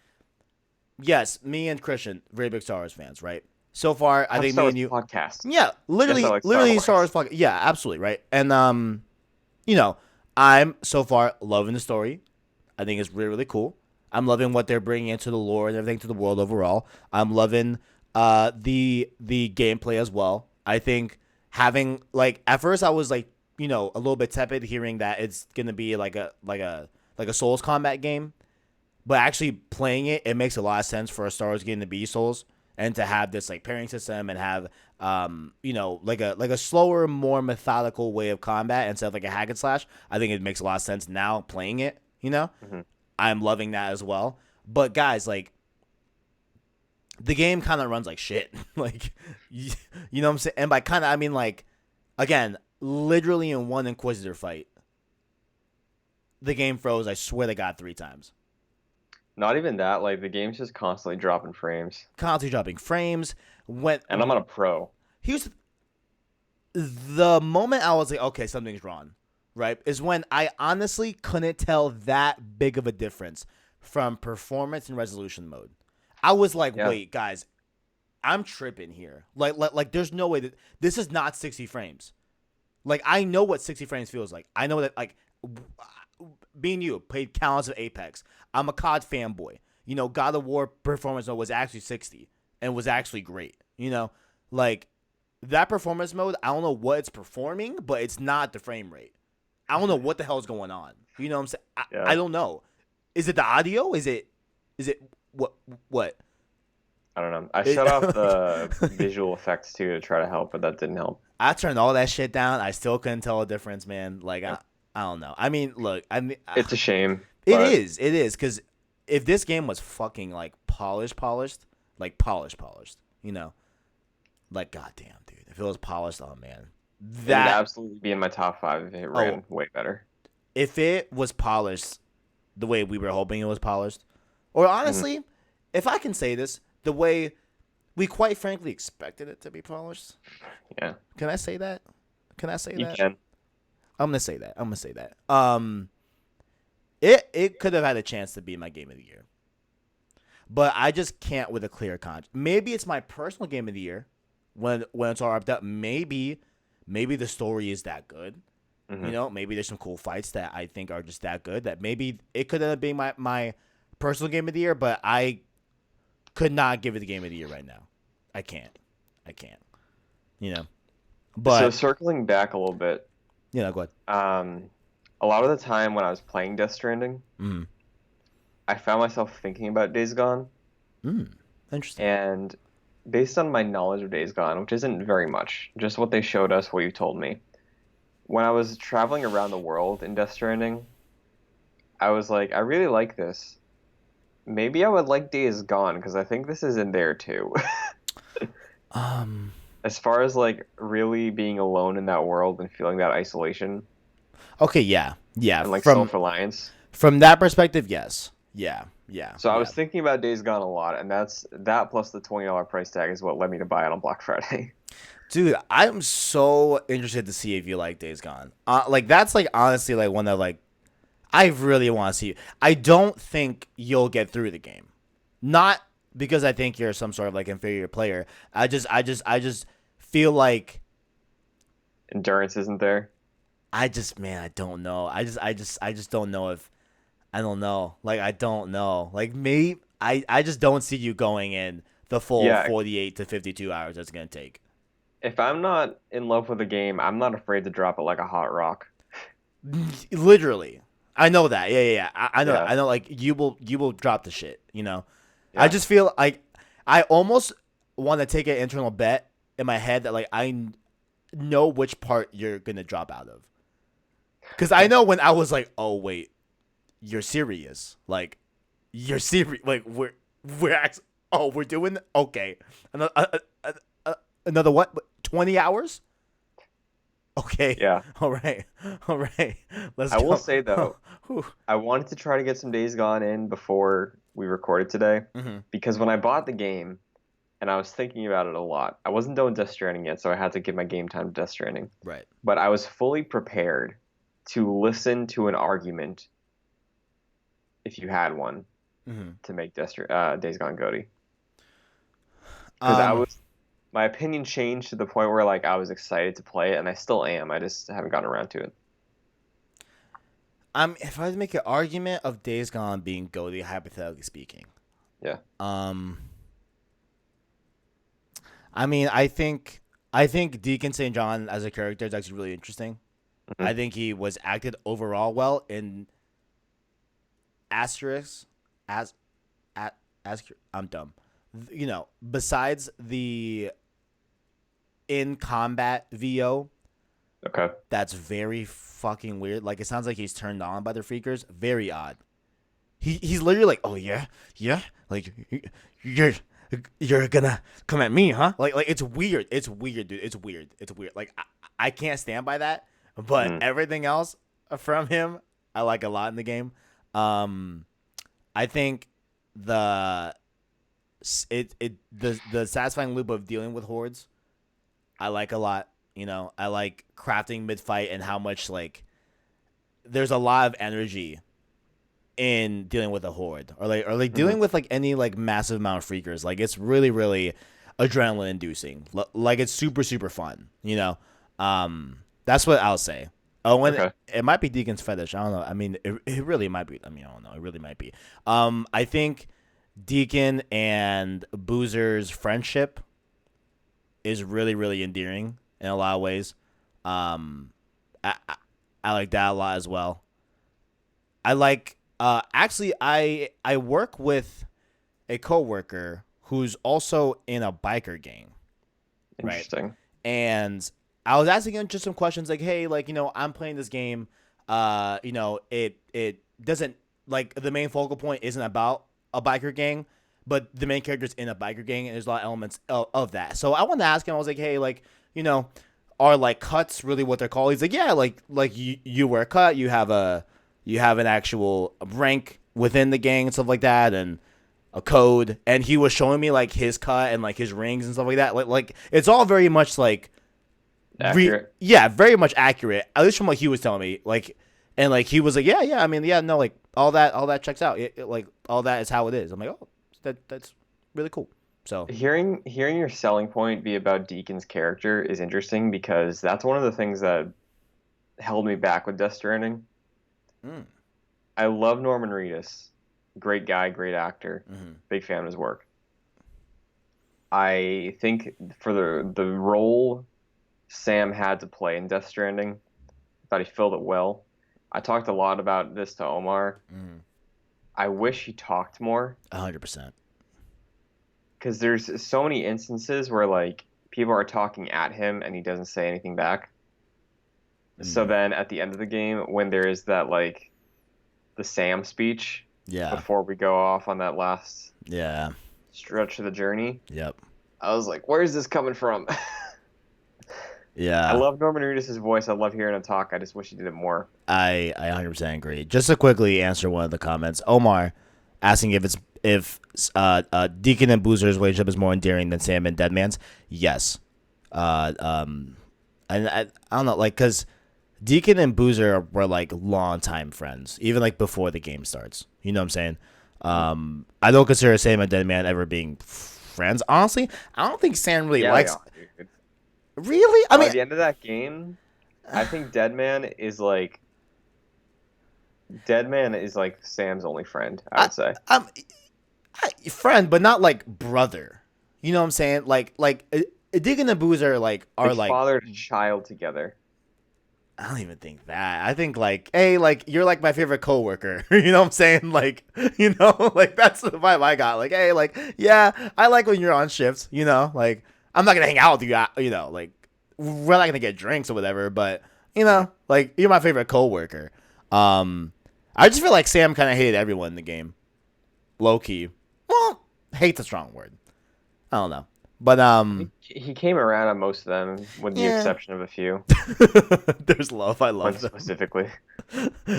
yes, me and Christian, very big Star Wars fans, right? So far, I Have think Star me Wars and you, podcast. yeah, Yes, I literally, like Star literally Star Wars, Wars. yeah, absolutely, right? And, you know, I'm so far loving the story. I think it's really, really cool. I'm loving what they're bringing into the lore and everything to the world overall. I'm loving the gameplay as well. I think having like at first I was like a little bit tepid hearing that it's gonna be like a Souls combat game, but actually playing it, it makes a lot of sense for a Star Wars game to be Souls and to have this like pairing system and have like a slower, more methodical way of combat instead of like a hack and slash. I think it makes a lot of sense now playing it. Hmm. I'm loving that as well. But guys, like the game kind of runs like shit. Like you know what I'm saying? And by kind of I mean like again, literally in one Inquisitor fight, the game froze. I swear to God, 3 times. Not even that. Like the game's just constantly dropping frames, Constantly dropping frames. When and I'm on a pro. here's the moment I was like, okay, something's wrong, right? Is when I honestly couldn't tell that big of a difference from performance and resolution mode. I was like, Yeah. wait, guys, I'm tripping here. Like there's no way that this is not 60 frames. Like I know what 60 frames feels like. I know that like being you played countless of Apex. I'm a COD fanboy. God of War performance mode was actually 60 and was actually great. Like that performance mode, I don't know what it's performing, but it's not the frame rate. I don't know what the hell's going on. You know what I'm saying? I Yeah. don't know. Is it the audio? Is it what what? I don't know. I It, shut off the visual effects too to try to help, but that didn't help. I turned all that shit down. I still couldn't tell a difference, man. Like Yeah. I don't know. I mean, look, I mean, It's a shame, it but is, because if this game was fucking like polished, like polished, you know, like goddamn, dude, if it was polished, oh man, it'd that absolutely be in my top five if it oh, ran way better. if it was polished the way we were hoping it was polished, or Hmm. honestly, if I can say this, the way we quite frankly expected it to be polished. Yeah, Can I say that? Can I say you that? can. I'm gonna say that. I'm gonna say that. It could have had a chance to be my game of the year, but I just can't with a clear conscience. Maybe it's my personal game of the year when it's all wrapped up. Maybe the story is that good. You Hmm. know, maybe there's some cool fights that I think are just that good that maybe it could end up being my personal game of the year, but I could not give it the game of the year right now. I can't. I can't. You know. So But circling back a little bit, go ahead. um, a lot of the time when I was playing Death Stranding, Mm. I found myself thinking about Days Gone, Mm. Interesting. and based on my knowledge of Days Gone, which isn't very much, just what they showed us, what you told me, when I was traveling around the world in Death Stranding, I was like, I really like this. Maybe I would like Days Gone because I think this is in there too. Um. As far as like really being alone in that world and feeling that isolation Okay. Yeah. Yeah. and like From self-reliance. from that perspective, yes. Yeah. Yeah. So I Yeah. was thinking about Days Gone a lot, and that plus the $20 price tag is what led me to buy it on Black Friday. Dude, I'm so interested to see if you like Days Gone. Like that's like honestly like one that like I really want to see. I don't think you'll get through the game. Not because I think you're some sort of like inferior player. I just feel like Endurance isn't there. man, I don't know. I just don't know if I don't know. Like I don't know. Like maybe I just don't see you going in the full Yeah, 48 to 52 hours that's going to take. if I'm not in love with a game, I'm not afraid to drop it like a hot rock. Literally. I know that. Yeah, yeah, yeah. I know. Yeah, I know. Like you will drop the shit. You know. I yeah. just feel like I almost want to take an internal bet in my head that like know which part you're gonna drop out of. Because I know when I was like, oh wait, you're serious. Like you're serious. Like we're doing okay. Another another what? 20 hours? Okay. Yeah. All right. All right. Let's I will go. say though, Whew. I wanted to try to get some Days Gone in before we recorded today Mhm. because when I bought the game and I was thinking about it a lot, I wasn't done Death Stranding yet, so I had to give my game time to Death Stranding. Right. But I was fully prepared to listen to an argument if you had one Mhm. to make Days Gone GOTY. Because Um. my opinion changed to the point where like I was excited to play it, and I still am. I just haven't gotten around to it. If I had to make an argument of Days Gone being GOTY, hypothetically speaking, Yeah. um, I mean, I think Deacon St. John as a character is actually really interesting. Hmm. I think he was acted overall well in Asterisk, as as I'm dumb. You know, besides the in combat VO, Okay. that's very fucking weird. Like it sounds like he's turned on by the freakers. Very odd. He's literally like, oh yeah, yeah, like you're you're gonna come at me, huh? Like it's weird. It's weird, dude. It's weird. It's weird. Like I can't stand by that. But Hmm. everything else from him, I like a lot in the game. Um, I think the the satisfying loop of dealing with hordes, I like a lot. You know, I like crafting mid fight and how much like there's a lot of energy in dealing with a horde or like Hmm. dealing with like any like massive amount of freakers. Like it's really really adrenaline inducing. Like it's super super fun. You know, that's what I'll say. Oh, and Okay. it might be Deacon's fetish. I don't know. I mean, it really might be. I mean, I don't know. It really might be. I think Deacon and Boozer's friendship is really really endearing in a lot of ways. Um, I like that a lot as well. I like actually I work with a coworker who's also in a biker gang, right? Interesting. And I was asking him just some questions like, hey, like, I'm playing this game. It doesn't like the main focal point isn't about a biker gang, but the main character's in a biker gang, and there's a lot of elements of that. So I wanted to ask him. I was like, hey, like, are like cuts really what they're called? He's like, yeah, like you wear a cut, you have an actual rank within the gang and stuff like that, and a code. And he was showing me like his cut and like his rings and stuff like that. Like it's all very much like Accurate. yeah, very much accurate. At least from what he was telling me. Like, and like he was like, yeah. I mean, yeah, no, like all that checks out. Like all that is how it is. I'm like, oh, that's really cool. So Hearing your selling point be about Deacon's character is interesting because that's one of the things that held me back with Death Stranding. mm, I love Norman Reedus. Great guy, great actor. mm-hmm. Big fan of his work. I think for the role Sam had to play in Death Stranding, I thought he filled it well. I talked a lot about this to Omar. I wish he talked more 100%. because there's so many instances where like people are talking at him and he doesn't say anything back. So then at the end of the game, when there is that like the Sam speech Yeah. before we go off on that last Yeah. stretch of the journey, Yep. I was like, where is this coming from? I Yeah. love Norman Reedus' voice. I love hearing him talk. I just wish he did it more. I 100% agree. Just to quickly answer one of the comments, Omar asking if Deacon and Boozer's relationship is more endearing than Sam and Deadman's. Yes. And I don't know, like, cause Deacon and Boozer were like longtime friends, even like before the game starts. You know what I'm saying? I don't consider Sam and Deadman ever being friends. Honestly, I don't think Sam really Yeah, likes. they are, dude. Really? I By mean, the end of that game, I think Deadman is like Sam's only friend, I would say. I'm friend, but not like brother. You know what I'm saying? Deacon and Boozer are Like like. father to child together. I don't even think that. I think like, hey, like you're like my favorite coworker. You know what I'm saying? Like, like that's the vibe I got. Like, hey, like, yeah, I like when you're on shifts. Like I'm not gonna hang out with you. Like we're not gonna get drinks or whatever. But like you're my favorite coworker. I just feel like Sam kind of hated everyone in the game, low key. Well, hate's a strong word. I don't know, but He came around on most of them, with the yeah. exception of a few. There's love. I One love them. specifically.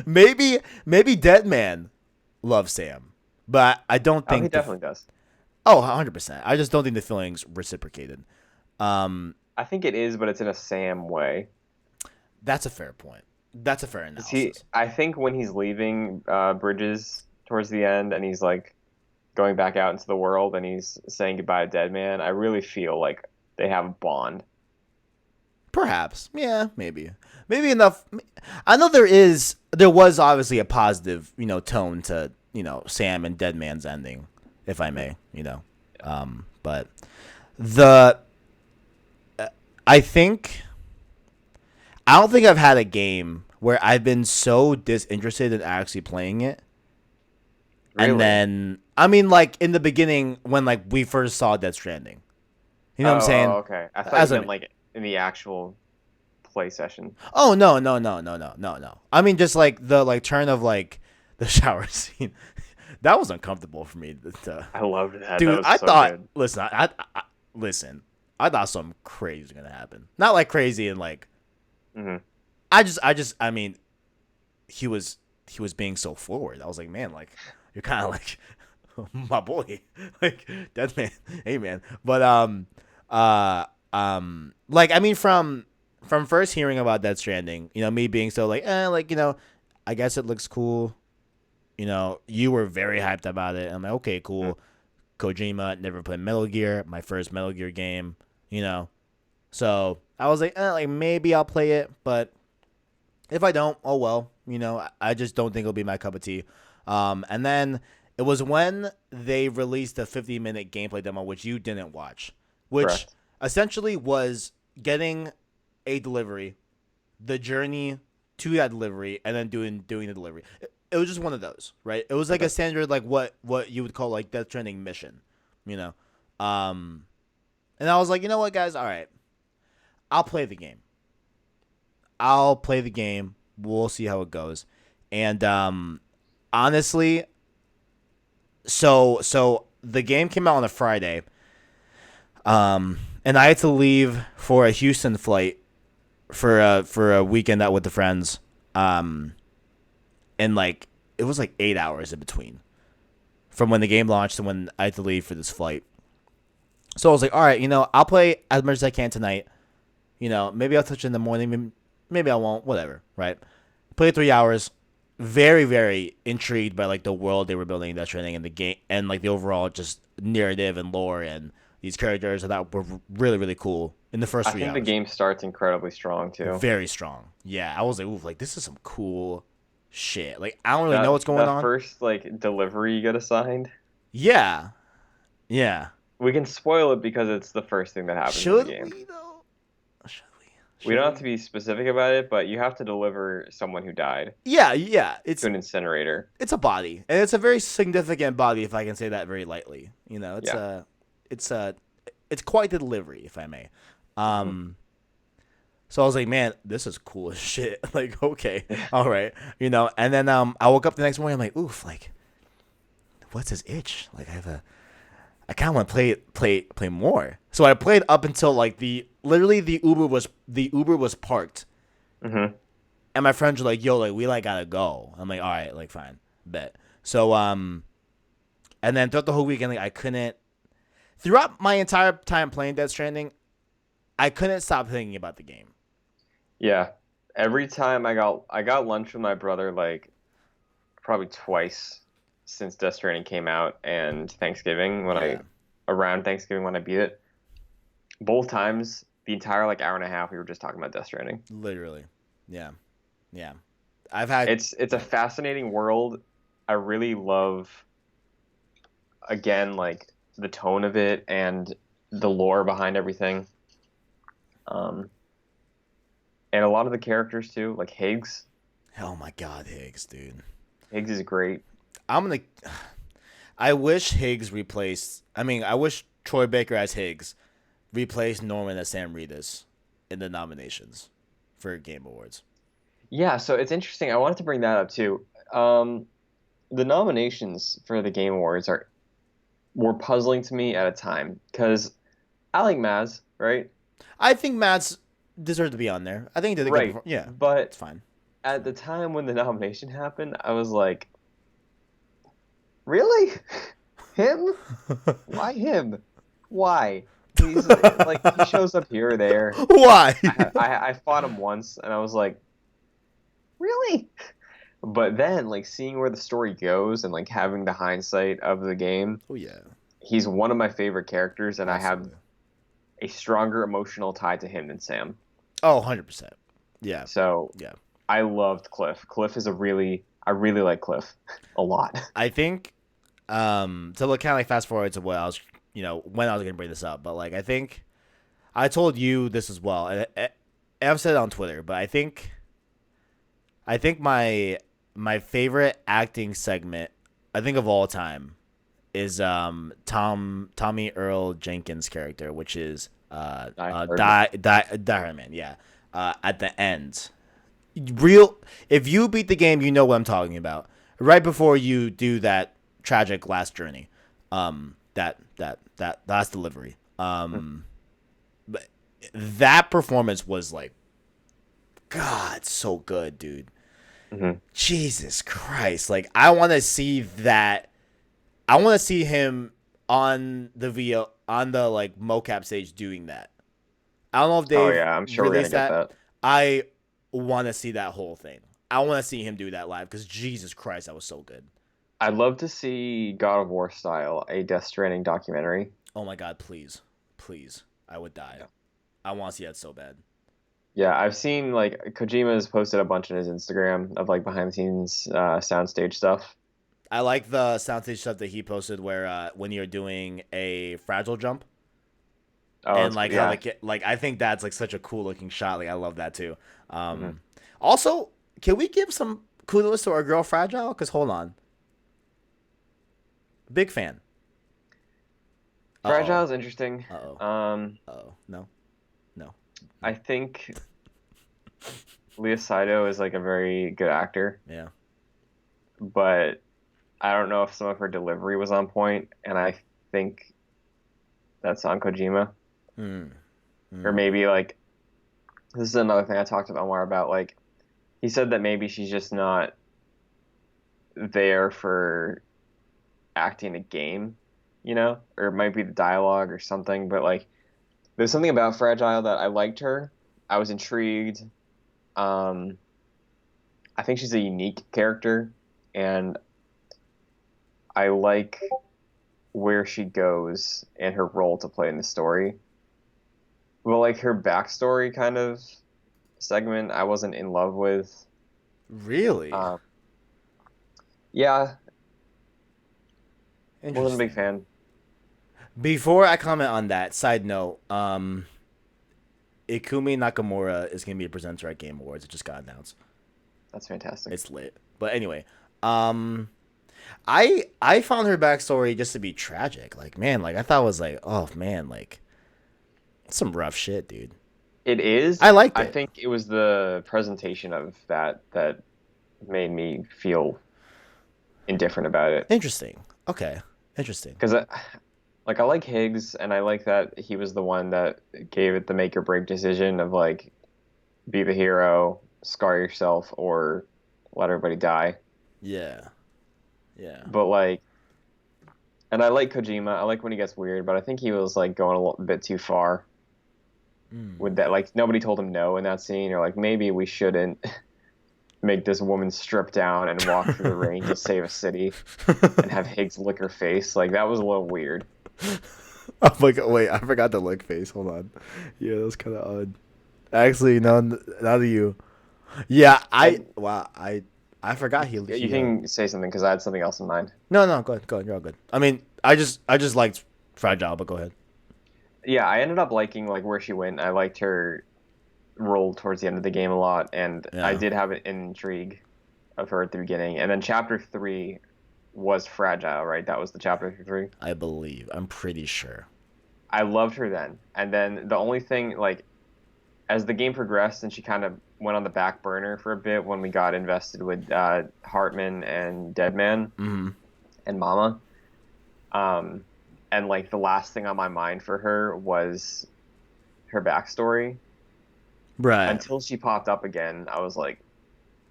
Maybe Deadman loves Sam, but I don't Oh, he think definitely does. oh 100%. I just don't think the feelings reciprocated. I think it is, but it's in a Sam way. That's a fair point. That's a fair 'Cause analysis. I think when he's leaving Bridges towards the end, and he's like going back out into the world, and he's saying goodbye to Deadman, I really feel like they have a bond. Perhaps, yeah, maybe enough. I know there was obviously a positive tone to Sam and Deadman's ending, if I may, but the I think. I don't think I've had a game where I've been so disinterested in actually playing it. Really? And then, I mean, like in the beginning when like we first saw Death Stranding. You know what I'm saying? Okay. I thought As you I meant like in the actual play session. oh no. I mean, just like the turn of like the shower scene. That was uncomfortable for me. I loved that. That Dude, was I so thought. good. Listen, listen. I thought something crazy was gonna happen. Not like crazy and like. Hmm. I mean, he was being so forward. I was like, man, like you're kind of like my boy, like that man. Hey, man. But like I mean, from first hearing about Death Stranding, me being so like, like I guess it looks cool. You were very hyped about it. I'm like, okay, cool. Kojima never played Metal Gear, my first Metal Gear game. So I was like maybe I'll play it, but if I don't, oh well. I just don't think it'll be my cup of tea. And then it was when they released a 50-minute gameplay demo, which you didn't watch, which Correct. essentially was getting a delivery, the journey to that delivery, and then doing the delivery. It was just one of those, right? It was like a Okay. standard, like what you would call like Death Stranding mission, you know. Um, and I was like, you know what, guys, all right, I'll play the game. I'll play the game. We'll see how it goes. And honestly, so the game came out on a Friday. And I had to leave for a Houston flight for a weekend out with the friends. Um, and like it was like 8 hours in between from when the game launched to when I had to leave for this flight. So I was like, all right, I'll play as much as I can tonight. Maybe I'll touch it in the morning. Maybe I won't. Whatever, right? Played 3 hours. Very, very intrigued by like the world they were building in Death Stranding and the game and like the overall just narrative and lore and these characters I thought were really, really cool in the first I three think the hours. game starts incredibly strong too. Very strong. Yeah, I was like, ooh, like this is some cool shit. Like I don't really know That what's going that on. first like delivery you get assigned, Yeah, yeah. we can spoil it because it's the first thing that happens in the Should game. we though? Should we? We Should don't have we? to be specific about it, but you have to deliver someone who died Yeah, yeah. to an incinerator. It's a body, and it's a very significant body, if I can say that very lightly. Yeah. It's a, it's quite the delivery, if I may. Hmm. Um, so I was like, man, this is cool as shit. Like, okay, Yeah. all right, And then I woke up the next morning. I'm like, oof, like, what's this itch? Like, I kind of want to play more. So I played up until like literally the Uber was parked, Hmm. and my friends were like, yo, like we like gotta go. I'm like, all right, like fine, bet. So and then throughout the whole weekend, like I couldn't. Throughout my entire time playing Death Stranding, I couldn't stop thinking about the game. Yeah. Every time I got lunch with my brother like probably twice since Death Stranding came out and Thanksgiving when I Yeah, around Thanksgiving when I beat it. Both times, the entire like hour and a half, we were just talking about Death Stranding. literally. Yeah, yeah. I've had. It's a Yeah. fascinating world. I really love again like the tone of it and the lore behind everything. Um, and a lot of the characters too, like Higgs. Oh my God, Higgs, dude. Higgs is great. I'm gonna. I wish Higgs replaced. I mean, I wish Troy Baker as Higgs replaced Norman as Sam Reedus in the nominations for Game Awards. Yeah, so it's interesting. I wanted to bring that up too. Um, the nominations for the Game Awards are were puzzling to me at a time because I like Maz, right? I think Matt's deserved to be on there. I think he did a good Right. performance. Yeah, it's But fine. at the time when the nomination happened, I was like, really? Him? Why him? Why? He's like he shows up here or there. Why? I fought him once and I was like, really? But then like seeing where the story goes and like having the hindsight of the game, Oh yeah, he's one of my favorite characters and I have absolutely. a stronger emotional tie to him than Sam. Oh, 100%. Yeah, So yeah. I loved Cliff. I really like Cliff a lot. I think to look kind of like fast forward to what I was, when I was gonna bring this up, but like I think I told you this as well, and I've said it on Twitter, but I think my favorite acting segment, I think of all time, is Tommy Earl Jenkins' character, which is I heard. Die Man, yeah. At the end, real. If you beat the game, you know what I'm talking about. Right before you do that tragic last journey, that last delivery, but that performance was like, God, so good, dude. Mm-hmm. Jesus Christ. Like I want to see that. I want to see him on the VO on the like mocap stage doing that. I don't know if Oh they've yeah, I'm sure we're gonna released get that. that. I want to see that whole thing. I want to see him do that live because Jesus Christ, that was so good. I'd love to see God of War style a Death Stranding documentary. Oh my God, please, please, I would die. Yeah. I want to see that so bad. Yeah, I've seen like Kojima's posted a bunch on his Instagram of like behind the scenes soundstage stuff. I like the soundstage stuff that he posted where when you're doing a fragile jump, Oh, and that's cool. like how Yeah. like I think that's like such a cool looking shot. Like I love that too. Hmm. Also, can we give some kudos to our girl Fragile? Because hold on, big fan. Uh Fragile oh. is interesting. Uh oh. Uh oh. No. No. I No. think Leah Saito is like a very good actor, Yeah. but I don't know if some of her delivery was on point, and I think that's on Kojima. Hmm. Or Hmm. maybe like this is another thing I talked to Omar about. Like he said that maybe she's just not there for acting a game, or it might be the dialogue or something. But like there's something about Fragile that I liked her. I was intrigued. Um, I think she's a unique character, and I like where she goes and her role to play in the story. Well, like her backstory kind of segment, I wasn't in love with. Really Um, yeah, wasn't a big interesting. fan. Before I comment on that, side note, Ikumi Nakamura is gonna be a presenter at Game Awards. It just got announced. That's fantastic. It's lit. But anyway, um, I found her backstory just to be tragic. Like man, like I thought it was like, oh man, like some rough shit, dude. It is. I liked I it. think it was the presentation of that made me feel indifferent about it. Interesting. Okay. Interesting. Because like I like Higgs, and I like that he was the one that gave it the make or break decision of like be the hero, scar yourself, or let everybody die. Yeah. Yeah. But like, and I like Kojima. I like when he gets weird, but I think he was like going a little bit too far Mm. with that. Like nobody told him no in that scene, or like maybe we shouldn't make this woman strip down and walk through the rain to save a city and have Higgs lick her face. Like that was a little weird. Oh my god! Wait, I forgot the lick face. Hold on. Yeah, that was kind of odd. Actually, no. Now that you, yeah, I And wow, I forgot you he. can say something because I had something else in mind. No, no, go ahead, go ahead. You're all good. I mean, I just liked Fragile, but go ahead. Yeah, I ended up liking like where she went. I liked her role towards the end of the game a lot, and I Yeah, did have an intrigue of her at the beginning. And then chapter three was Fragile, right? That was the chapter three. I believe. I'm pretty sure. I loved her then. And then the only thing, like, as the game progressed and she kind of went on the back burner for a bit when we got invested with Hartman and Deadman Hmm. and Mama. Um, and like the last thing on my mind for her was her backstory. Right. Until she popped up again, I was like,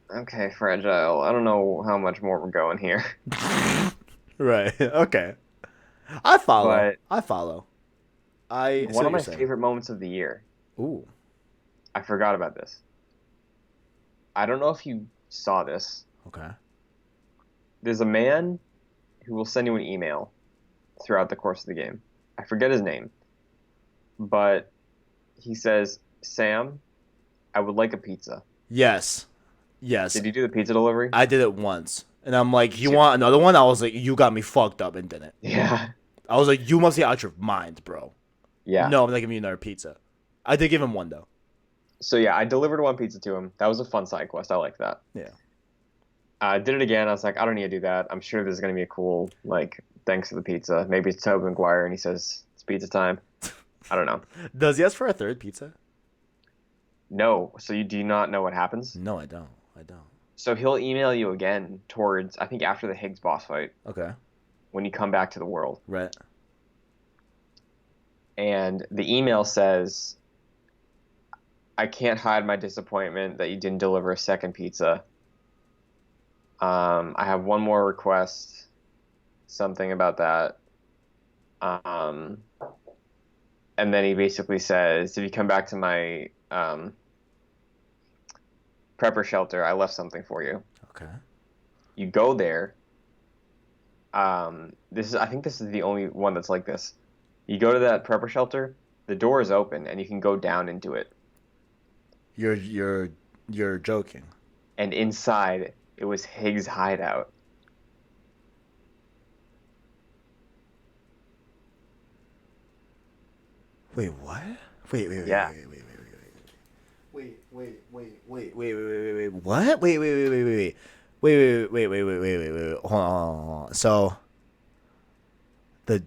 okay, Fragile. I don't know how much more we're going here. Right. Okay. I follow. But I follow. I see one what of you're my saying. favorite moments of the year, Ooh. I forgot about this. I don't know if you saw this. Okay. There's a man who will send you an email throughout the course of the game. I forget his name, but he says, Sam, I would like a pizza. Yes. Yes. Did you do the pizza delivery? I did it once, and I'm like, "You want another one?" I was like, "You got me fucked up," and didn't. Yeah. I was like, "You must be out your mind, bro." Yeah. No, I'm not giving you another pizza. I did give him one though. So yeah, I delivered one pizza to him. That was a fun side quest. I like that. Yeah. I did it again. I was like, I don't need to do that. I'm sure there's gonna be a cool like thanks for the pizza. Maybe it's Tobey Maguire and he says it's pizza time. I don't know. Does he ask for a third pizza? No. So you do not know what happens? No, I don't. I don't. So he'll email you again towards I think after the Higgs boss fight Okay. when you come back to the world. Right. And the email says, I can't hide my disappointment that you didn't deliver a second pizza. I have one more request, something about that. Um, and then he basically says, if you come back to my prepper shelter, I left something for you. Okay. You go there. I think this is the only one that's like this. You go to that prepper shelter, the door is open, and you can go down into it. You're joking. And inside, it was Higgs' hideout. Wait, what? Wait, wait, wait, Yeah, wait, wait, wait, wait, wait, wait, wait, wait, wait, wait, wait, wait, what? Wait, wait, wait, wait, wait, wait, wait, wait, wait, wait, wait, wait, wait, wait. Hold on, hold on, hold on. So the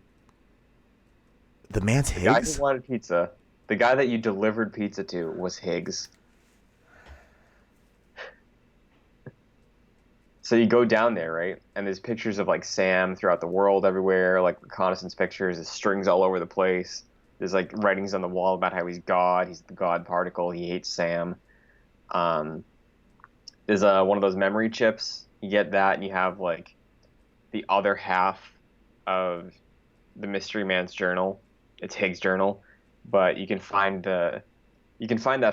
the man's the guy who Higgs? wanted pizza, the guy that you delivered pizza to was Higgs. So you go down there, right? And there's pictures of like Sam throughout the world everywhere, like reconnaissance pictures, there's strings all over the place. There's like writings on the wall about how he's God, he's the God particle, he hates Sam. Um, there's one of those memory chips. You get that, and you have like the other half of the Mystery Man's journal. It's Higgs' journal, but you can find that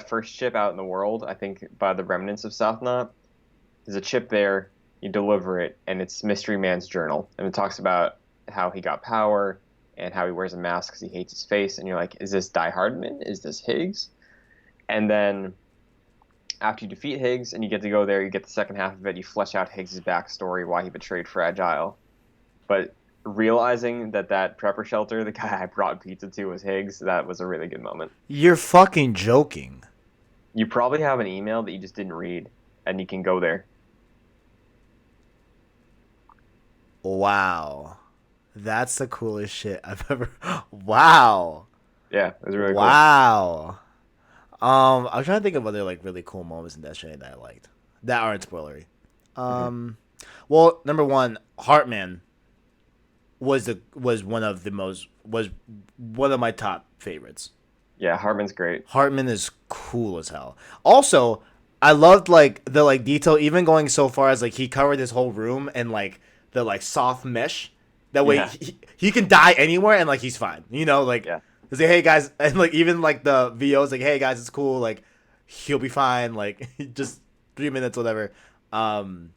first chip out in the world. I think by the remnants of South Knot. There's a chip there. You deliver it, and it's Mystery Man's journal, and it talks about how he got power and how he wears a mask because he hates his face. And you're like, is this Die Hardman? Is this Higgs? And then after you defeat Higgs and you get to go there, you get the second half of it. You flesh out Higgs' backstory, why he betrayed Fragile. But realizing that that prepper shelter, the guy I brought pizza to, was Higgs, that was a really good moment. You're fucking joking. You probably have an email that you just didn't read, and you can go there. Wow. That's the coolest shit I've ever. Wow. Yeah, it was really cool. Wow. I'm trying to think of other like really cool moments in Destiny that I liked that aren't spoilery. Hmm. Um, well, number one, Heartman was one of the most was one of my top favorites. Yeah, Hartman's great. Hartman is cool as hell. Also, I loved like the like detail, even going so far as like he covered his whole room and like the like soft mesh. That way Yeah, he can die anywhere and like he's fine. You know, like yeah. say hey guys, and like even like the VO's like hey guys, it's cool. Like he'll be fine. Like just 3 minutes, whatever. Um,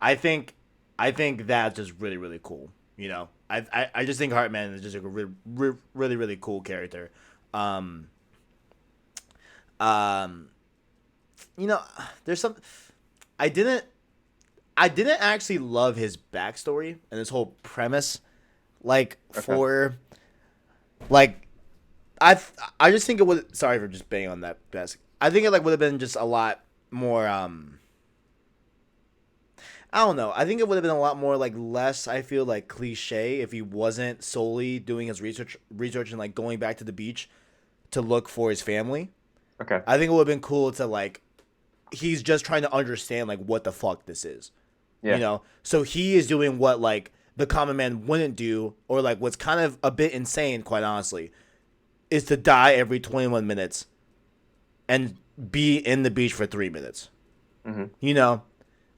I think that's just really really cool. You know, I just think Heartman is just like a really really cool character. Um, um, you know, there's some I didn't actually love his backstory and his whole premise. Like Okay. for like I I just think it would. Sorry for just banging on that desk. I think it like would have been just a lot more. I don't know. I think it would have been a lot more like less. I feel like cliche if he wasn't solely doing his research and like going back to the beach to look for his family. Okay. I think it would have been cool to like he's just trying to understand like what the fuck this is. You Yeah. know? So he is doing what like the common man wouldn't do or like what's kind of a bit insane, quite honestly, is to die every 21 minutes and be in the beach for 3 minutes. Hmm. You know?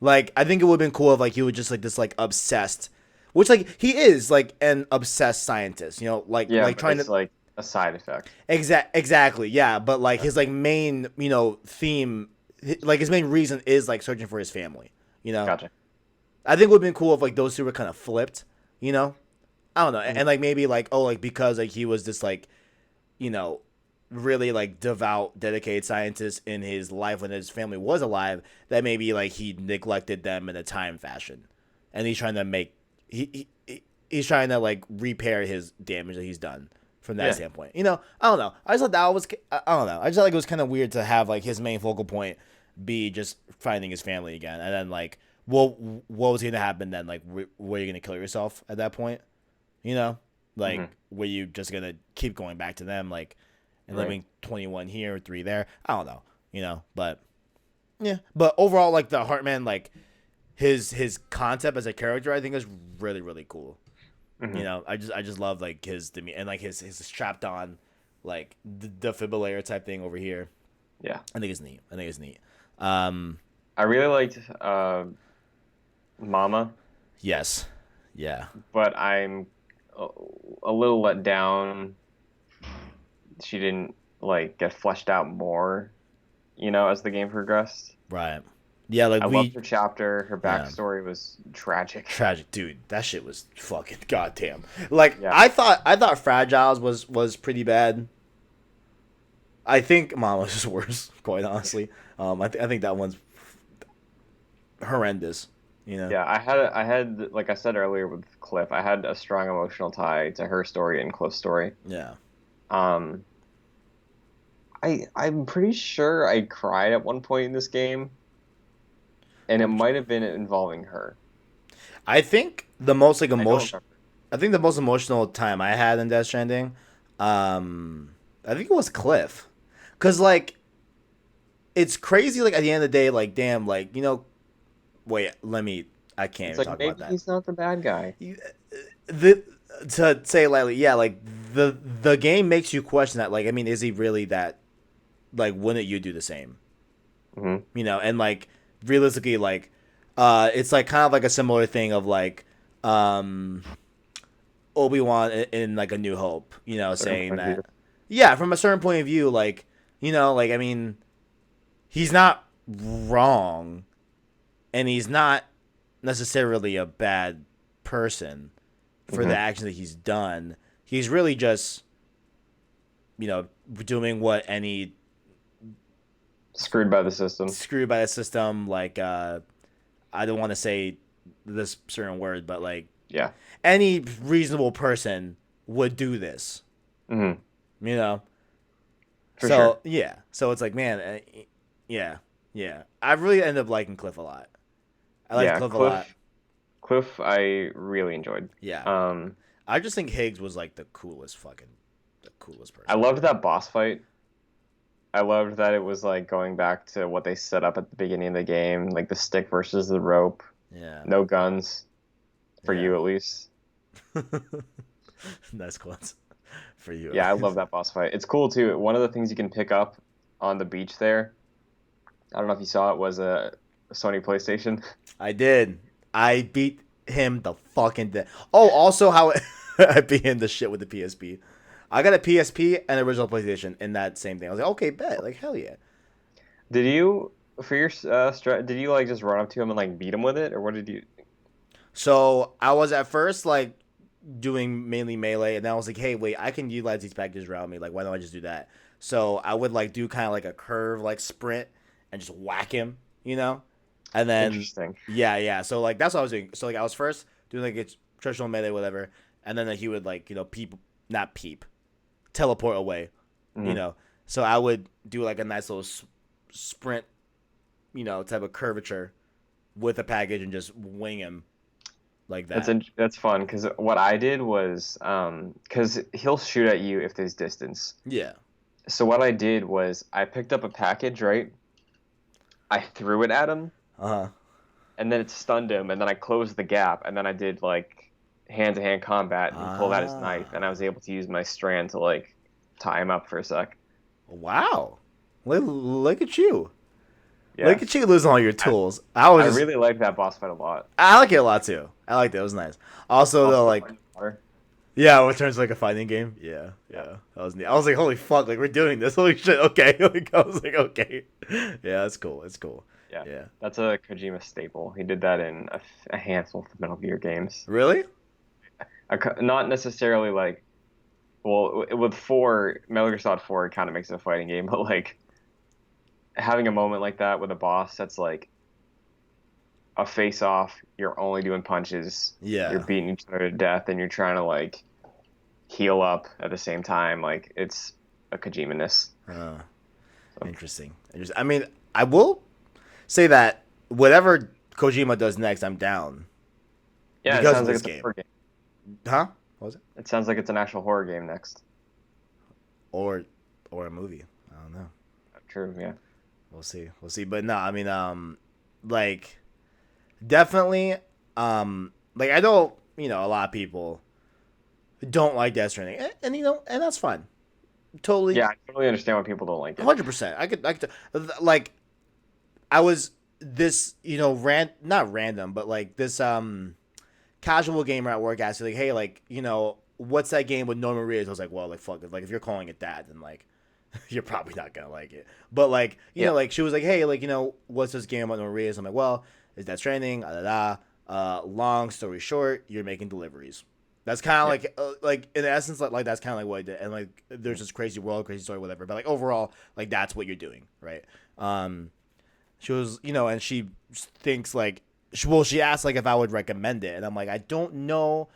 Like I think it would have been cool if like he was just like this like obsessed which like he is like an obsessed scientist, you know, Yeah, like but trying it's to like a side effect. exactly, yeah, but like Okay. his like main, you know, theme like his main reason is like searching for his family, you know. Gotcha. I think it would have been cool if like those two were kind of flipped, you know? I don't know. Hmm. And like maybe like oh like because like he was this like, you know, really like devout, dedicated scientist in his life when his family was alive, that maybe like he neglected them in a time fashion. And he's trying to make he's trying to like repair his damage that he's done from that Yeah. standpoint. You know, I don't know. I just thought that was I don't know. I just thought like it was kind of weird to have like his main focal point be just finding his family again, and then like what was going to happen then? Like, were you going to kill yourself at that point? You know, like, Hmm. were you just going to keep going back to them, like, and Right. living 21 here, 3 there? I don't know, you know, but yeah. But overall, like, the Heartman, like, his concept as a character, I think is really, really cool. You Hmm. know, I just love, like, his demeanor and, like, his strapped on, like, defibrillator type thing over here. Yeah. I think it's neat. I think it's neat. Um, I really liked Mama, yes. Yeah. but I'm a, a little let down. She didn't like get fleshed out more, as the game progressed. Right. Yeah, like I loved we her chapter. Her yeah. backstory was tragic. Tragic, dude. That shit was fucking goddamn. Like Yeah. I thought Fragiles was pretty bad. I think Mama's is worse, quite honestly. I think that one's horrendous. You know. Yeah, I had like I said earlier with Cliff, I had a strong emotional tie to her story and Cliff's story. Yeah. Um, I'm pretty sure I cried at one point in this game, and it I'm, might have been involving her. I think the most like I don't emotion. remember. I think the most emotional time I had in Death Stranding, I think it was Cliff, cause like it's crazy. Like at the end of the day, like damn, like wait, let me. I can't It's even like talk about maybe that. he's not the bad guy. The to say lightly, yeah, like the game makes you question that. Like, I mean, is he really that? Like, wouldn't you do the same? Hmm. And like realistically, like, it's like kind of like a similar thing of like, um, Obi-Wan in like A New Hope. Certain Saying point of that, view. yeah, from a certain point of view, like, like I mean, he's not wrong, and he's not necessarily a bad person for the Hmm. action that he's done. He's really just, doing what any Screwed by the system. screwed by the system, like, I don't want to say this certain word, but like Yeah. any reasonable person would do this, Hmm. you know? For sure. So, yeah. So it's like, man, yeah, yeah. I really ended up liking Cliff a lot. I liked Yeah, Cliff a lot. Cliff, I really enjoyed. Yeah. Um, I just think Higgs was like the coolest I person loved ever. that boss fight. I loved that it was like going back to what they set up at the beginning of the game, like the stick versus the rope, Yeah. no guns for Yeah. you at least. Nice quotes for you at Yeah, I love least. that boss fight. It's cool too. One of the things you can pick up on the beach there, I don't know if you saw it, was a Sony PlayStation. I did. I beat him the fucking death. Oh, also how I beat him the shit with the PSP. I got a PSP and original PlayStation in that same thing. I was like, okay, bet, like hell yeah. Did you for your did you like just run up to him and like beat him with it, or what did you? So I was at first like doing mainly melee, and then I was like, hey, wait, I can utilize these packages around me. Like, why don't I just do that? So I would like do kind of like a curve, like sprint, and just whack him, and then Interesting. yeah, yeah. So like that's what I was doing. So like I was first doing like a traditional melee, whatever, and then he would like peep, not peep, teleport away, you Mhm. know. So I would do like a nice little sprint, type of curvature with a package and just wing him like that. That's fun because what I did was because he'll shoot at you if there's distance. Yeah. So what I did was I picked up a package, right? I threw it at him, Uh huh. and then it stunned him, and then I closed the gap, and then I did like hand-to-hand combat, and he pulled out his knife, and I was Ah. able to use my strand to like tie him up for a sec. Wow. Look at you. Yeah, Look at you losing all your I tools. I was I just really like that boss fight a lot. I like it a lot too. I liked it. It was nice. Also though, Also, the like fight in the water. yeah, it turns like a fighting game. Yeah, Yeah. yeah. That was neat. I was like, holy fuck, like we're doing this. Holy shit. Okay. Like, I was like, okay. Yeah, that's cool. It's cool. Yeah, Yeah. that's a Kojima staple. He did that in a handful of Metal Gear games. Really? Not necessarily like, well, with four, Metal Gear Solid 4, it kind of makes it a fighting game, but like having a moment like that with a boss that's like a face off, you're only doing punches, you're Yeah. beating each other to death, and you're trying to like heal up at the same time. Like it's a Kojima-ness. Uh, So interesting. I mean, I will say that whatever Kojima does next, I'm down yeah, it because of sounds like this it's a game. horror game. Huh? What was it? It sounds like it's an actual horror game next. Or a movie. I don't know. True, yeah. We'll see. We'll see. But no, I mean, like definitely, like I know, a lot of people don't like Death Stranding, and and that's fine. Totally, Yeah, I totally understand why people don't like it. 100%. I could, like, I was this, not random, but like this, casual gamer at work asked me like, hey, like, what's that game with Norman Reedus? I was like, well, like, fuck it. Like, if you're calling it that, then like, you're probably not gonna like it. But like, Yeah. like she was like, hey, like, what's this game about Norman Reedus? I'm like, well, is that training? Da da da. Long story short, you're making deliveries. That's kind of Yeah. like in essence, like that's kind of like what I did. And like, there's this crazy world, crazy story, whatever. But like overall, like that's what you're doing, right? Um, she was, and she thinks like, she asked like if I would recommend it, and I'm like, I don't know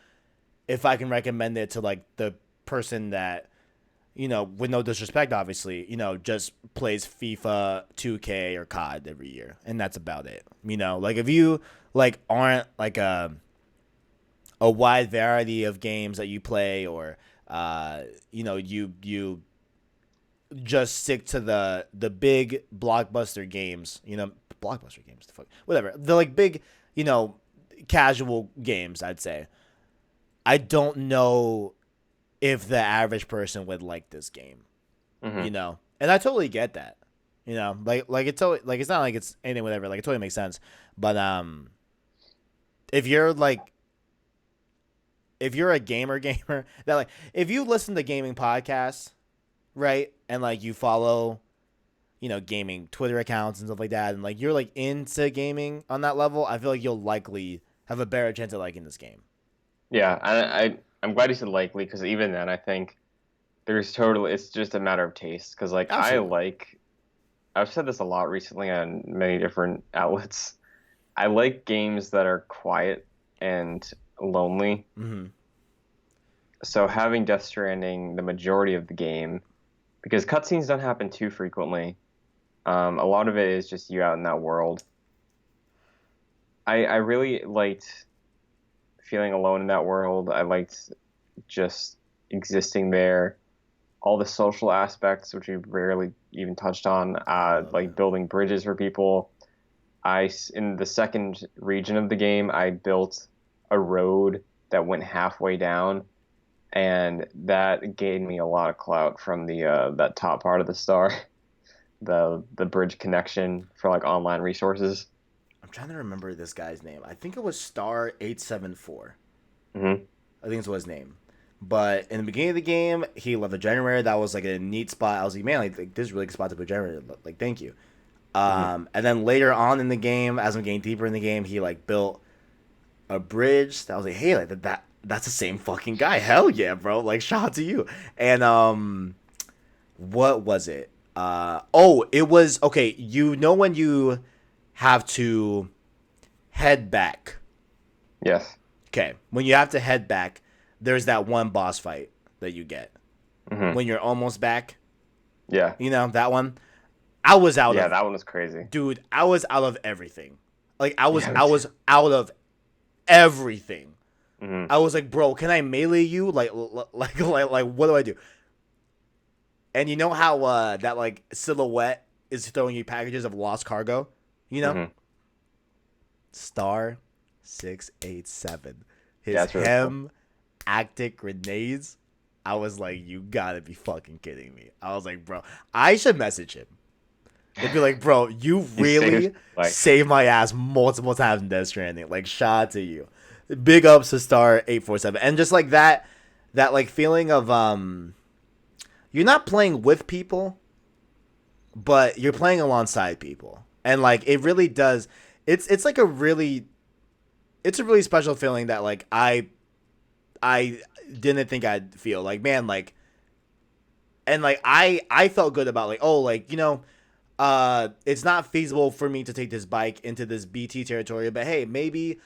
if I can recommend it to like the person that with no disrespect, obviously, just plays FIFA 2K or COD every year, and that's about it. Like if you like aren't like a wide variety of games that you play, or you just stick to the big blockbuster games, blockbuster games, the fuck, whatever, the like big, you know, casual games, I'd say. I don't know if the average person would like this game, Hmm. and I totally get that, like it's totally, like it's not like it's anything whatever, like it totally makes sense, but if you're like if you're a gamer that like if you listen to gaming podcasts, right, and like you follow gaming Twitter accounts and stuff like that, and like you're like into gaming on that level, I feel like you'll likely have a better chance of liking this game. Yeah, I'm glad you said likely because even then I think it's just a matter of taste because like Absolutely. I've said this a lot recently on many different outlets. I like games that are quiet and lonely. Mm-hmm. So having Death Stranding the majority of the game, because cutscenes don't happen too frequently. A lot of it is just you out in that world. I really liked feeling alone in that world. I liked just existing there. All the social aspects, which we rarely even touched on, I love it. like building bridges for people. In the second region of the game, I built a road that went halfway down, and that gained me a lot of clout from the that top part of the star, the bridge connection for like online resources. I'm trying to remember this guy's name. I think it was Star 874. Hmm. I think it's what his name. But in the beginning of the game, he left a generator. That was like a neat spot. I was like, man, like this is a really good spot to put a generator. Like, thank you. Hmm. And then later on in the game, as I'm getting deeper in the game, he like built a bridge. That was like, hey, like that's the same fucking guy. Hell yeah, bro. Like, shout out to you. And what was it? Oh, it was okay. When you have to head back. Yes. Okay, when you have to head back, there's that one boss fight that you get Hmm. when you're almost back. Yeah. That one. I was out Yeah, of that one was crazy. Dude, I was out of everything. Like I was Yeah, me I too. was out of everything. Hmm. I was like, bro, can I melee you? Like what do I do? And you know how that like silhouette is throwing you packages of lost cargo? You know? Hmm. Star 687. Yeah, His it's really cool. hem actic grenades. I was like, you gotta be fucking kidding me. I was like, bro, I should message him. It'd be like, bro, you He saved really life. saved my ass multiple times in Death Stranding. Like, shout out to you. Big ups to Star 847. And just like that like feeling of you're not playing with people, but you're playing alongside people. And like it really does it's like it's a really special feeling that like I didn't think I'd feel. Like, man, like, and like I felt good about like, oh, like, it's not feasible for me to take this bike into this BT territory, but hey, maybe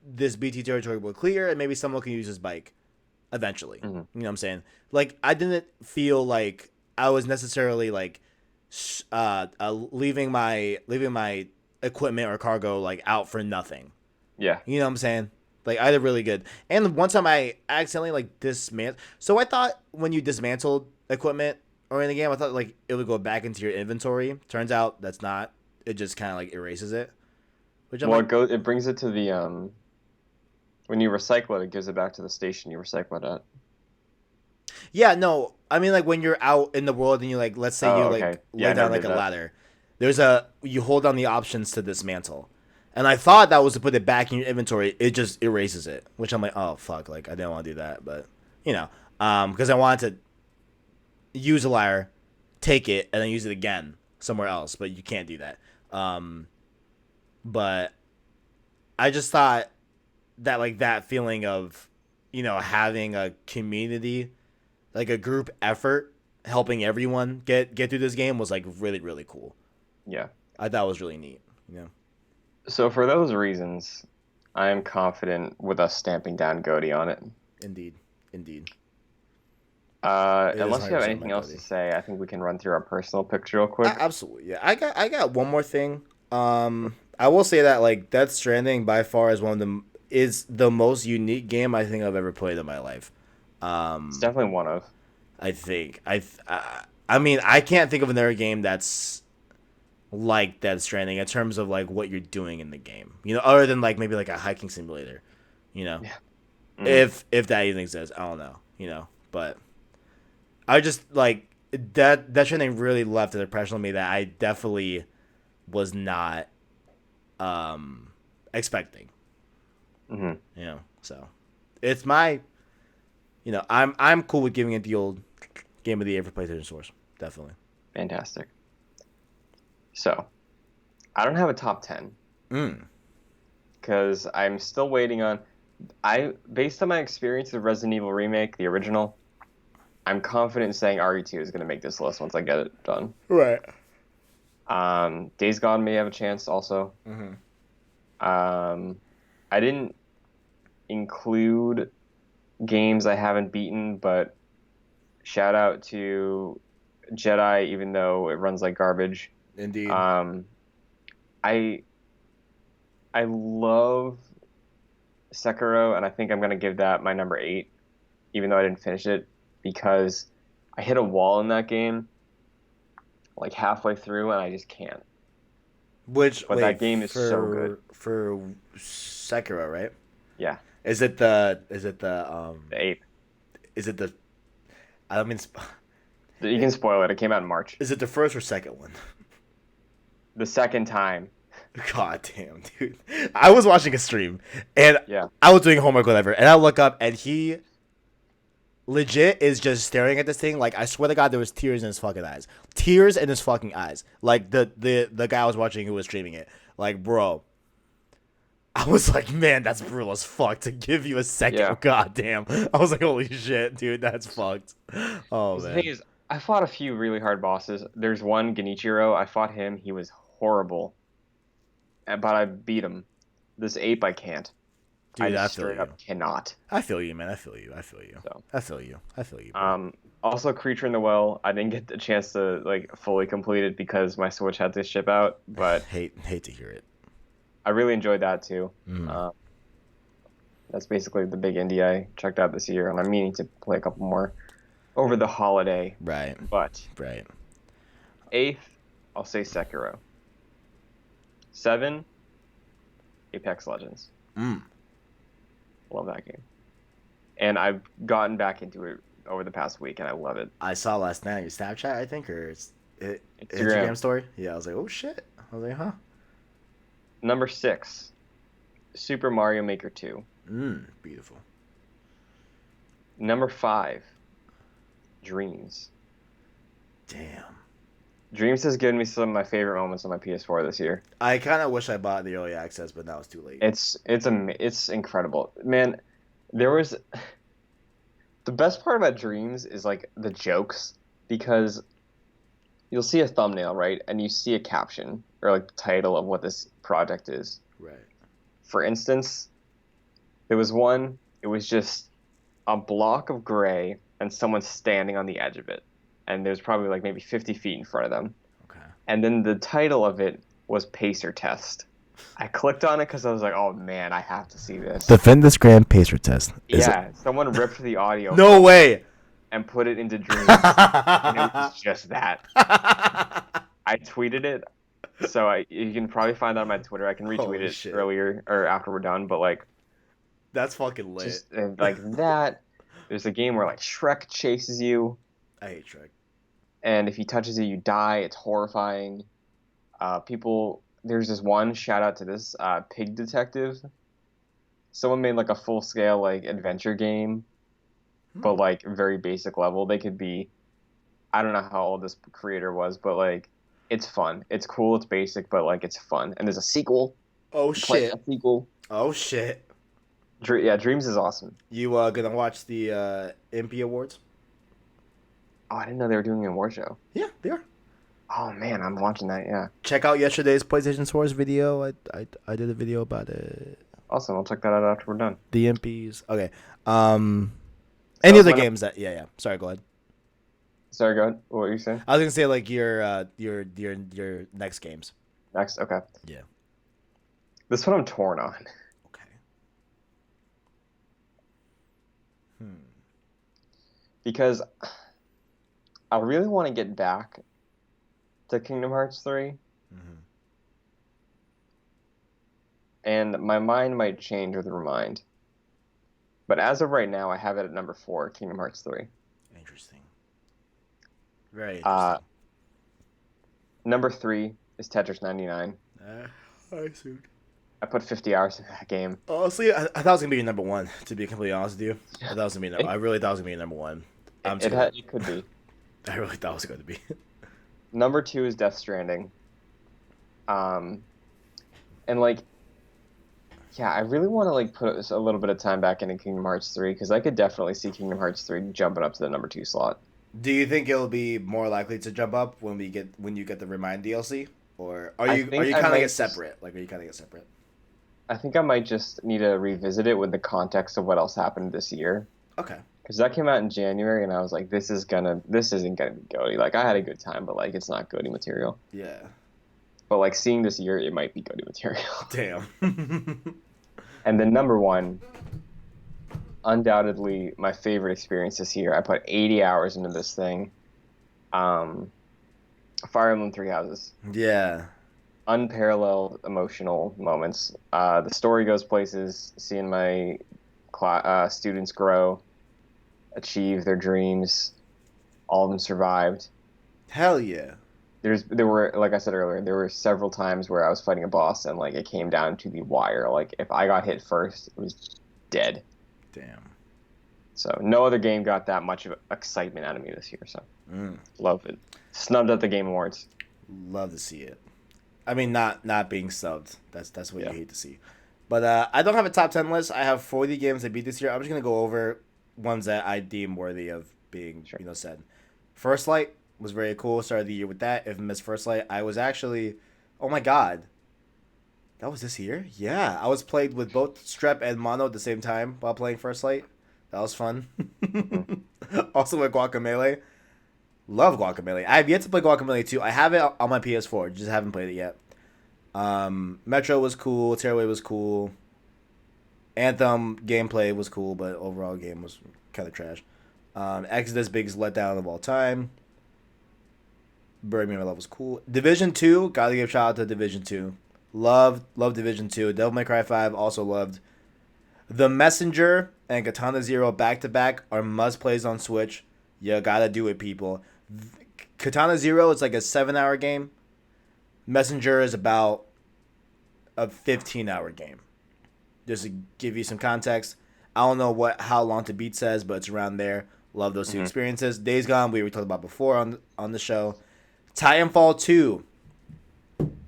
this BT territory will clear and maybe someone can use this bike eventually. Hmm. You know what I'm saying? Like, I didn't feel like I was necessarily like leaving my equipment or cargo like out for nothing. Yeah. You know what I'm saying? Like, I did really good. And one time I accidentally like dismantled. So I thought when you dismantled equipment or in the game, I thought like it would go back into your inventory. Turns out that's not. It just kind of like erases it. Which I'm Well, like, it brings it to the when you recycle it, it gives it back to the station you recycle it at. yeah, no. I mean, like when you're out in the world and you like, let's say you Oh, okay. like Yeah, lay I down never like did a that. ladder. You hold down the options to dismantle. And I thought that was to put it back in your inventory. It just erases it, which I'm like, oh fuck, like I didn't want to do that, but you know, because I wanted to use a lyre, take it, and then use it again somewhere else. But you can't do that. Um, but I just thought that like that feeling of, having a community, like a group effort, helping everyone get through this game was like really really cool. Yeah. I thought it was really neat. So for those reasons, I am confident with us stamping down Goaty on it. Indeed, indeed. It is Unless you have 100% anything Mike else to Cuddy. say, I think we can run through our personal picks real quick. Absolutely, yeah. I got one more thing. I will say that like Death Stranding by far is one of the is the most unique game I think I've ever played in my life. It's Um, definitely one of. I think I mean I can't think of another game that's like Death Stranding in terms of like what you're doing in the game. You know, other than like maybe like a hiking simulator. You know, Yeah. Mm. if that even exists, I don't know. You know, but I just like that Stranding really left an impression on me that I definitely was not expecting. Hmm. You know, so it's my I'm cool with giving it the old game of the year for PlayStation Source. Definitely. Fantastic. So, I don't have a top 10 Mm. because I'm still waiting on. Based on my experience with Resident Evil Remake, the original, I'm confident in saying RE2 is going to make this list once I get it done. Right. Days Gone may have a chance also. Mm-hmm. Um, I didn't include games I haven't beaten, but shout out to Jedi, even though it runs like garbage. Indeed. Um, I I love Sekiro, and I think I'm gonna give that my number 8, even though I didn't finish it, because I hit a wall in that game like halfway through, and I just can't. Which But that wait game is so good. for Sekiro, right? Yeah, Is it the the 8th. is it the I don't mean You can spoil it. It came out in March. is it the first or second one? The second time. God damn, dude. I was watching a stream and Yeah, I was doing homework, whatever, and I look up and he legit is just staring at this thing. Like I swear to God, there was tears in his fucking eyes. Tears in his fucking eyes. Like the guy I was watching who was streaming it. Like, bro. I was like, man, that's brutal as fuck to give you a yeah. second. God damn. I was like, holy shit, dude, that's fucked. Oh 'Cause the thing man. is, I fought a few really hard bosses. There's one, Genichiro. I fought him. He was horrible, but I beat him. This ape, I can't. I Dude, I just feel straight you. up cannot. I feel you, man. I feel you. I feel you. So, I feel you. I feel you, bro. also Creature in the Well. I didn't get the chance to like fully complete it because my Switch had to ship out, but Hate to hear it. I really enjoyed that too. Mm. Uh, that's basically the big indie I checked out this year, and I'm meaning to play a couple more over the holiday. Right. But Right. 8th, I'll say Sekiro. 7, Apex Legends. Mm. Love that game. And I've gotten back into it over the past week, and I love it. I saw last night your Snapchat, I think, or Instagram. Instagram story. Yeah, I was like, oh shit. I was like, huh. Number 6, Super Mario Maker 2. Beautiful. Number 5, Dreams. Damn. Dreams has given me some of my favorite moments on my PS4 this year. I kind of wish I bought the early access, but now it's too late. It's incredible, man. There was the best part about Dreams is like the jokes because you'll see a thumbnail, right, and you see a caption or like the title of what this project is. Right. For instance, there was one. It was just a block of gray and someone standing on the edge of it, and there's probably like maybe 50 feet in front of them. Okay. And then the title of it was Pacer Test. I clicked on it because I was like, oh man, I have to see this. Defend this grand pacer test. Yeah, someone ripped the audio No way. and put it into Dreams. And it was just that. I tweeted it, so you can probably find that on my Twitter. I can retweet Holy it shit. earlier or after we're done, but like, That's fucking lit. just like that. There's a game where like Shrek chases you, I hate Shrek. and if he touches you, you die. It's horrifying. There's this one, shout out to this, Pig Detective. Someone made like a full scale like adventure game, but like very basic level. They could be, I don't know how old this creator was, but like it's fun. It's cool. It's basic, but like it's fun. And there's a sequel. Oh Play shit. a sequel. Oh shit. Yeah, Dreams is awesome. You gonna watch the Impy Awards? Oh, I didn't know they were doing an award show. Yeah, they are. Oh man, I'm watching that. Yeah, Check out yesterday's PlayStation Source video. I did a video about it. awesome. I'll check that out after we're done. The Impies. Okay. Any was other my games that? Yeah. Sorry, go ahead. Sorry, go ahead. What were you saying? I was gonna say like your next games. Next, okay. Yeah. This one I'm torn on Okay. Hmm. because I really want to get back to Kingdom Hearts 3, Mm-hmm. and my mind might change with Remind. But as of right now, I have it at number 4, Kingdom Hearts 3. Interesting. Very Uh, interesting. Number 3 is Tetris 99. I see. I put 50 hours in that game. Honestly, I thought it was gonna be your number one. To be completely honest with you, I thought it was gonna be. I It really thought it was gonna be your number one. it, I'm it, sick of ha it. it could be. I really thought it was going to be. Number 2 is Death Stranding. Um, and like, yeah, I really want to like put a little bit of time back into Kingdom Hearts 3 because I could definitely see Kingdom Hearts 3 jumping up to the number 2 slot. Do you think it'll be more likely to jump up when you get the Remind DLC, or are I you think I counting it might just separate? Like, are you counting it separate? I think I might just need to revisit it with the context of what else happened this year. Okay. Because that came out in January, and I was like, this isn't gonna be goaty. Like, I had a good time, but like, it's not goaty material. Yeah. But like, seeing this year, it might be goaty material. Damn. And then number one, undoubtedly my favorite experience this year. I put 80 hours into this thing. Um, Fire Emblem Three Houses. Yeah. Unparalleled emotional moments. The story goes places. Seeing my students grow, achieve their dreams. All of them survived. Hell yeah. There were, like I said earlier, there were several times where I was fighting a boss and like it came down to the wire. Like if I got hit first, it was dead. Damn. So no other game got that much of excitement out of me this year. So Mm. love it. Snubbed at the Game Awards. Love to see it. I mean, not being subbed. That's what you Yeah, hate to see. But I don't have a top 10 list. I have 40 games I beat this year. I'm just gonna go over ones that I deem worthy of being sure. said. First Light was very cool. Started the year with that. Infamous First Light. I was actually, oh my god, that was this year. Yeah, I was played with both Strep and Mono at the same time while playing First Light. That was fun. Hmm. Also with Guacamelee. Love Guacamelee. I have yet to play Guacamelee 2. I have it on my PS4. Just haven't played it yet. Metro was cool. Tearaway was cool. Anthem gameplay was cool, but overall game was kind of trash. Exodus biggest letdown of all time. Bury Me in My Love was cool. Division 2, gotta give shout out to Division 2. Loved Division 2. Devil May Cry 5 also loved. The Messenger and Katana Zero back to back are must plays on Switch. You gotta do it, people. Katana Zero is like a 7-hour game. Messenger is about a 15-hour game. Just to give you some context, I don't know how long to beat says, but it's around there. Love those two Hmm. experiences. Days Gone, we were talking about before on the show. Titanfall 2.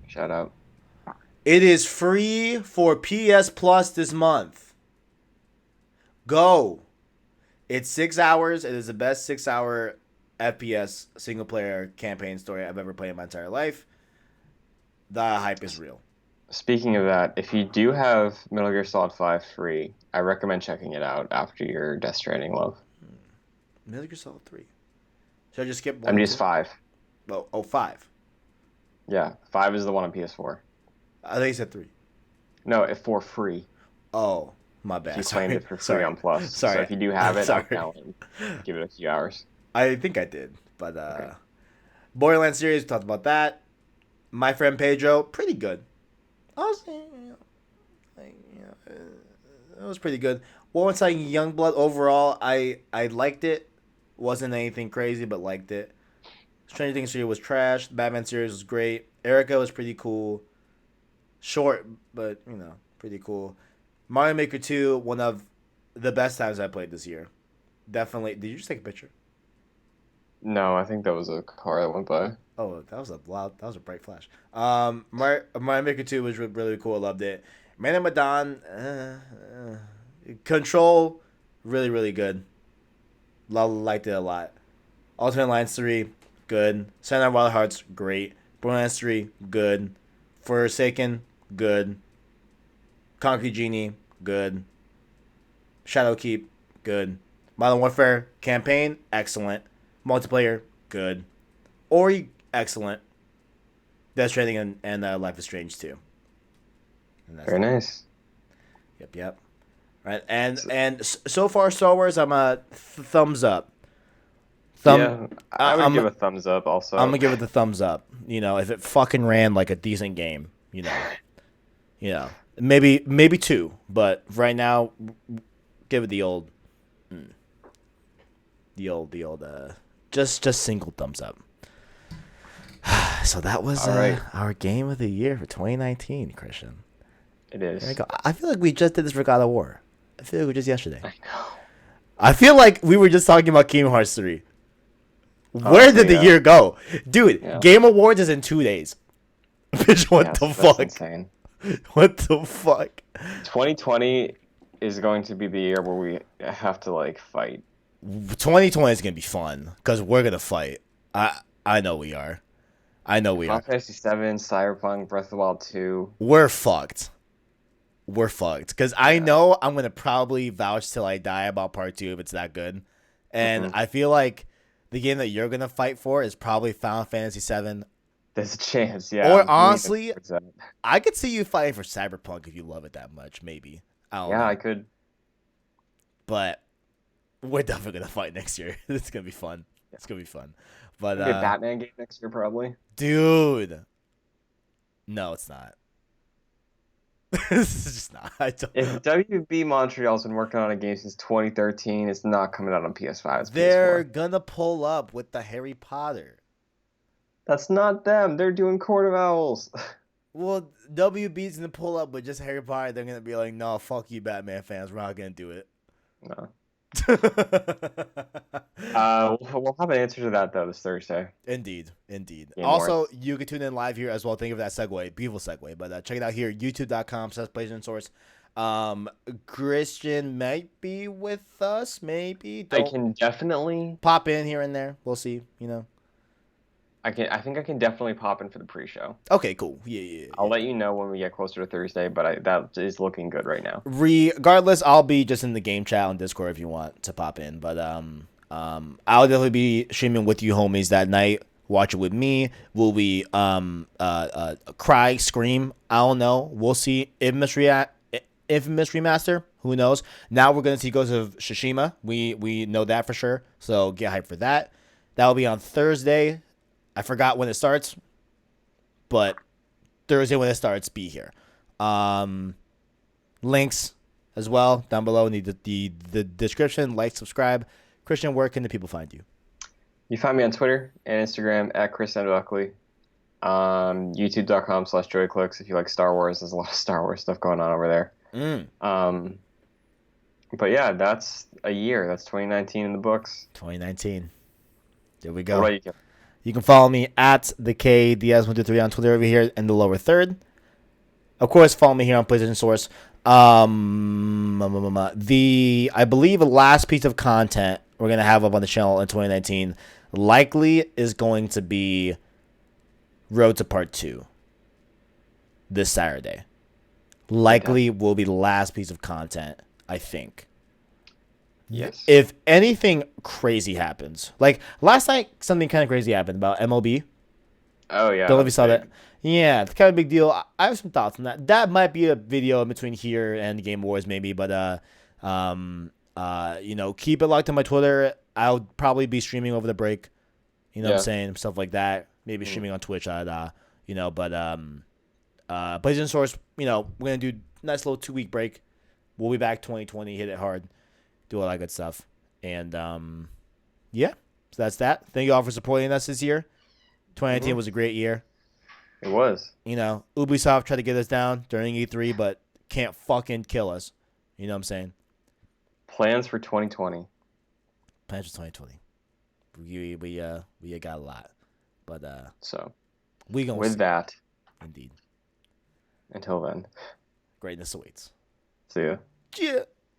Shout out. It is free for PS Plus this month. Go. It's 6 hours. It is the best 6-hour FPS single player campaign story I've ever played in my entire life. The hype is real. Speaking of that, if you do have Metal Gear Solid 5 free, I recommend checking it out after your Death Stranding love. Metal Gear Solid 3. Should I just skip 1 and MGS 2? 5. Oh, 5. Yeah, 5 is the one on PS4. I think you said 3. No, if for free. Oh, my He bad. claimed Sorry. it for free Sorry. on Plus. So Sorry. if you do have it, I'll Sorry. count it. Give it a few hours. I think I did. But Okay. Borderlands series, we talked about that. My Friend Pedro, pretty good. Honestly, it was pretty good. Wolfenstein Youngblood, overall, I liked it. Wasn't anything crazy, but liked it. Stranger Things series was trash. Batman series was great. Erica was pretty cool. Short, but, pretty cool. Mario Maker 2, one of the best times I played this year. Definitely. Did you just take a picture? No, I think that was a car that went by. Oh, that was a bright flash. Mario Maker 2 was really cool. I loved it. Man of Medan, Control, really, really good. Liked it a lot. Ultimate Alliance 3, good. Sayonara Wild Hearts, great. Borderlands 3, good. Forsaken, good. Concrete Genie, good. Shadowkeep, good. Modern Warfare campaign, excellent. Multiplayer, good, Ori excellent, Death Stranding and Life is Strange too. And that's Very that. nice. Yep. Right, and So, so far Star Wars, I'm a thumbs up. Thumb, yeah, I I, would give a thumbs up I'm also. gonna give it the thumbs up. If it fucking ran like a decent game, maybe two, but right now, give it the old, just single thumbs up. So that was All right, our game of the year for 2019, Christian. it There we is. go. I feel like we just did this for God of War. I feel like it was just yesterday. I know. I feel like we were just talking about Kingdom Hearts 3. Where did Honestly, the yeah. year go? Dude, Yeah. Game Awards is in 2 days. Bitch, what Yes, the that's fuck? insane. What the fuck? 2020 is going to be the year where we have to like fight. 2020 is going to be fun because we're going to fight. I know we are. I know we Final are. Fantasy 7, Cyberpunk, Breath of the Wild 2. We're fucked. We're fucked. Because I Yeah. know I'm going to probably vouch till I die about part 2 if it's that good. And hmm I feel like the game that you're going to fight for is probably Final Fantasy 7. There's a chance. Yeah, Or I'm leaning honestly, towards that. I could see you fighting for Cyberpunk if you love it that much, maybe. I don't Yeah, I know. could. But we're definitely going to fight next year. It's going to be fun. Yeah. It's going to be fun. But, Maybe a Batman game next year, probably. dude. No, it's not. This is just not. I don't. If WB Montreal's been working on a game since 2013, it's not coming out on PS5. It's They're PS4. gonna pull up with the Harry Potter. That's not them. They're doing Court of Owls. Well, WB's gonna pull up with just Harry Potter. They're gonna be like, "No, fuck you, Batman fans. We're not gonna do it." No. We'll have an answer to that though this Thursday. Indeed. Game Also, Awards. you can tune in live here as well. Thank you for that segue. Beautiful segue. But check it out here, youtube.com/PlayStation Source. Christian might be with us, maybe. I Don't can definitely. pop in here and there. We'll see. I think I can definitely pop in for the pre-show. Okay, cool. Yeah. I'll let you know when we get closer to Thursday, but that is looking good right now. Regardless, I'll be just in the game chat on Discord if you want to pop in. But I'll definitely be streaming with you homies that night. Watch it with me. Will we cry, scream? I don't know. We'll see. Infamous Remaster. Who knows? Now we're gonna see Ghost of Tsushima. We know that for sure. So get hyped for that. That will be on Thursday. I forgot when it starts, but Thursday when it starts, be here. Links as well down below in the description. Like, subscribe. Christian, where can the people find you? You find me on Twitter and Instagram at Chris Buckley. YouTube.com/joyclicks if you like Star Wars. There's a lot of Star Wars stuff going on over there. But yeah, that's a year. That's 2019 in the books. 2019. There we What go. about you, Kevin? You can follow me at the KDS123 on Twitter over here in the lower third. Of course, follow me here on PlayStation Source. I believe the last piece of content we're gonna have up on the channel in 2019 likely is going to be Road to Part 2 this Saturday. Likely will be the last piece of content, I think. Yes. If anything crazy happens, like last night, something kind of crazy happened about MLB. Oh yeah. Don't know if you that's saw big. that. Yeah, it's kind of a big deal. I have some thoughts on that. That might be a video in between here and the Game Awards, maybe. But keep it locked on my Twitter. I'll probably be streaming over the break. You know what I'm Yeah. saying? Stuff like that. Maybe streaming on Twitch. But PlayStation Source. We're gonna do nice little 2-week break. We'll be back 2020. Hit it hard. Do all that good stuff. And yeah. So that's that. Thank you all for supporting us this year. 2019 was a great year. It was. Ubisoft tried to get us down during E3, but can't fucking kill us. You know what I'm saying? Plans for 2020. Plans for 2020. We got a lot, but So we gonna with see. that, Indeed, until then, greatness awaits. see ya. Yeah.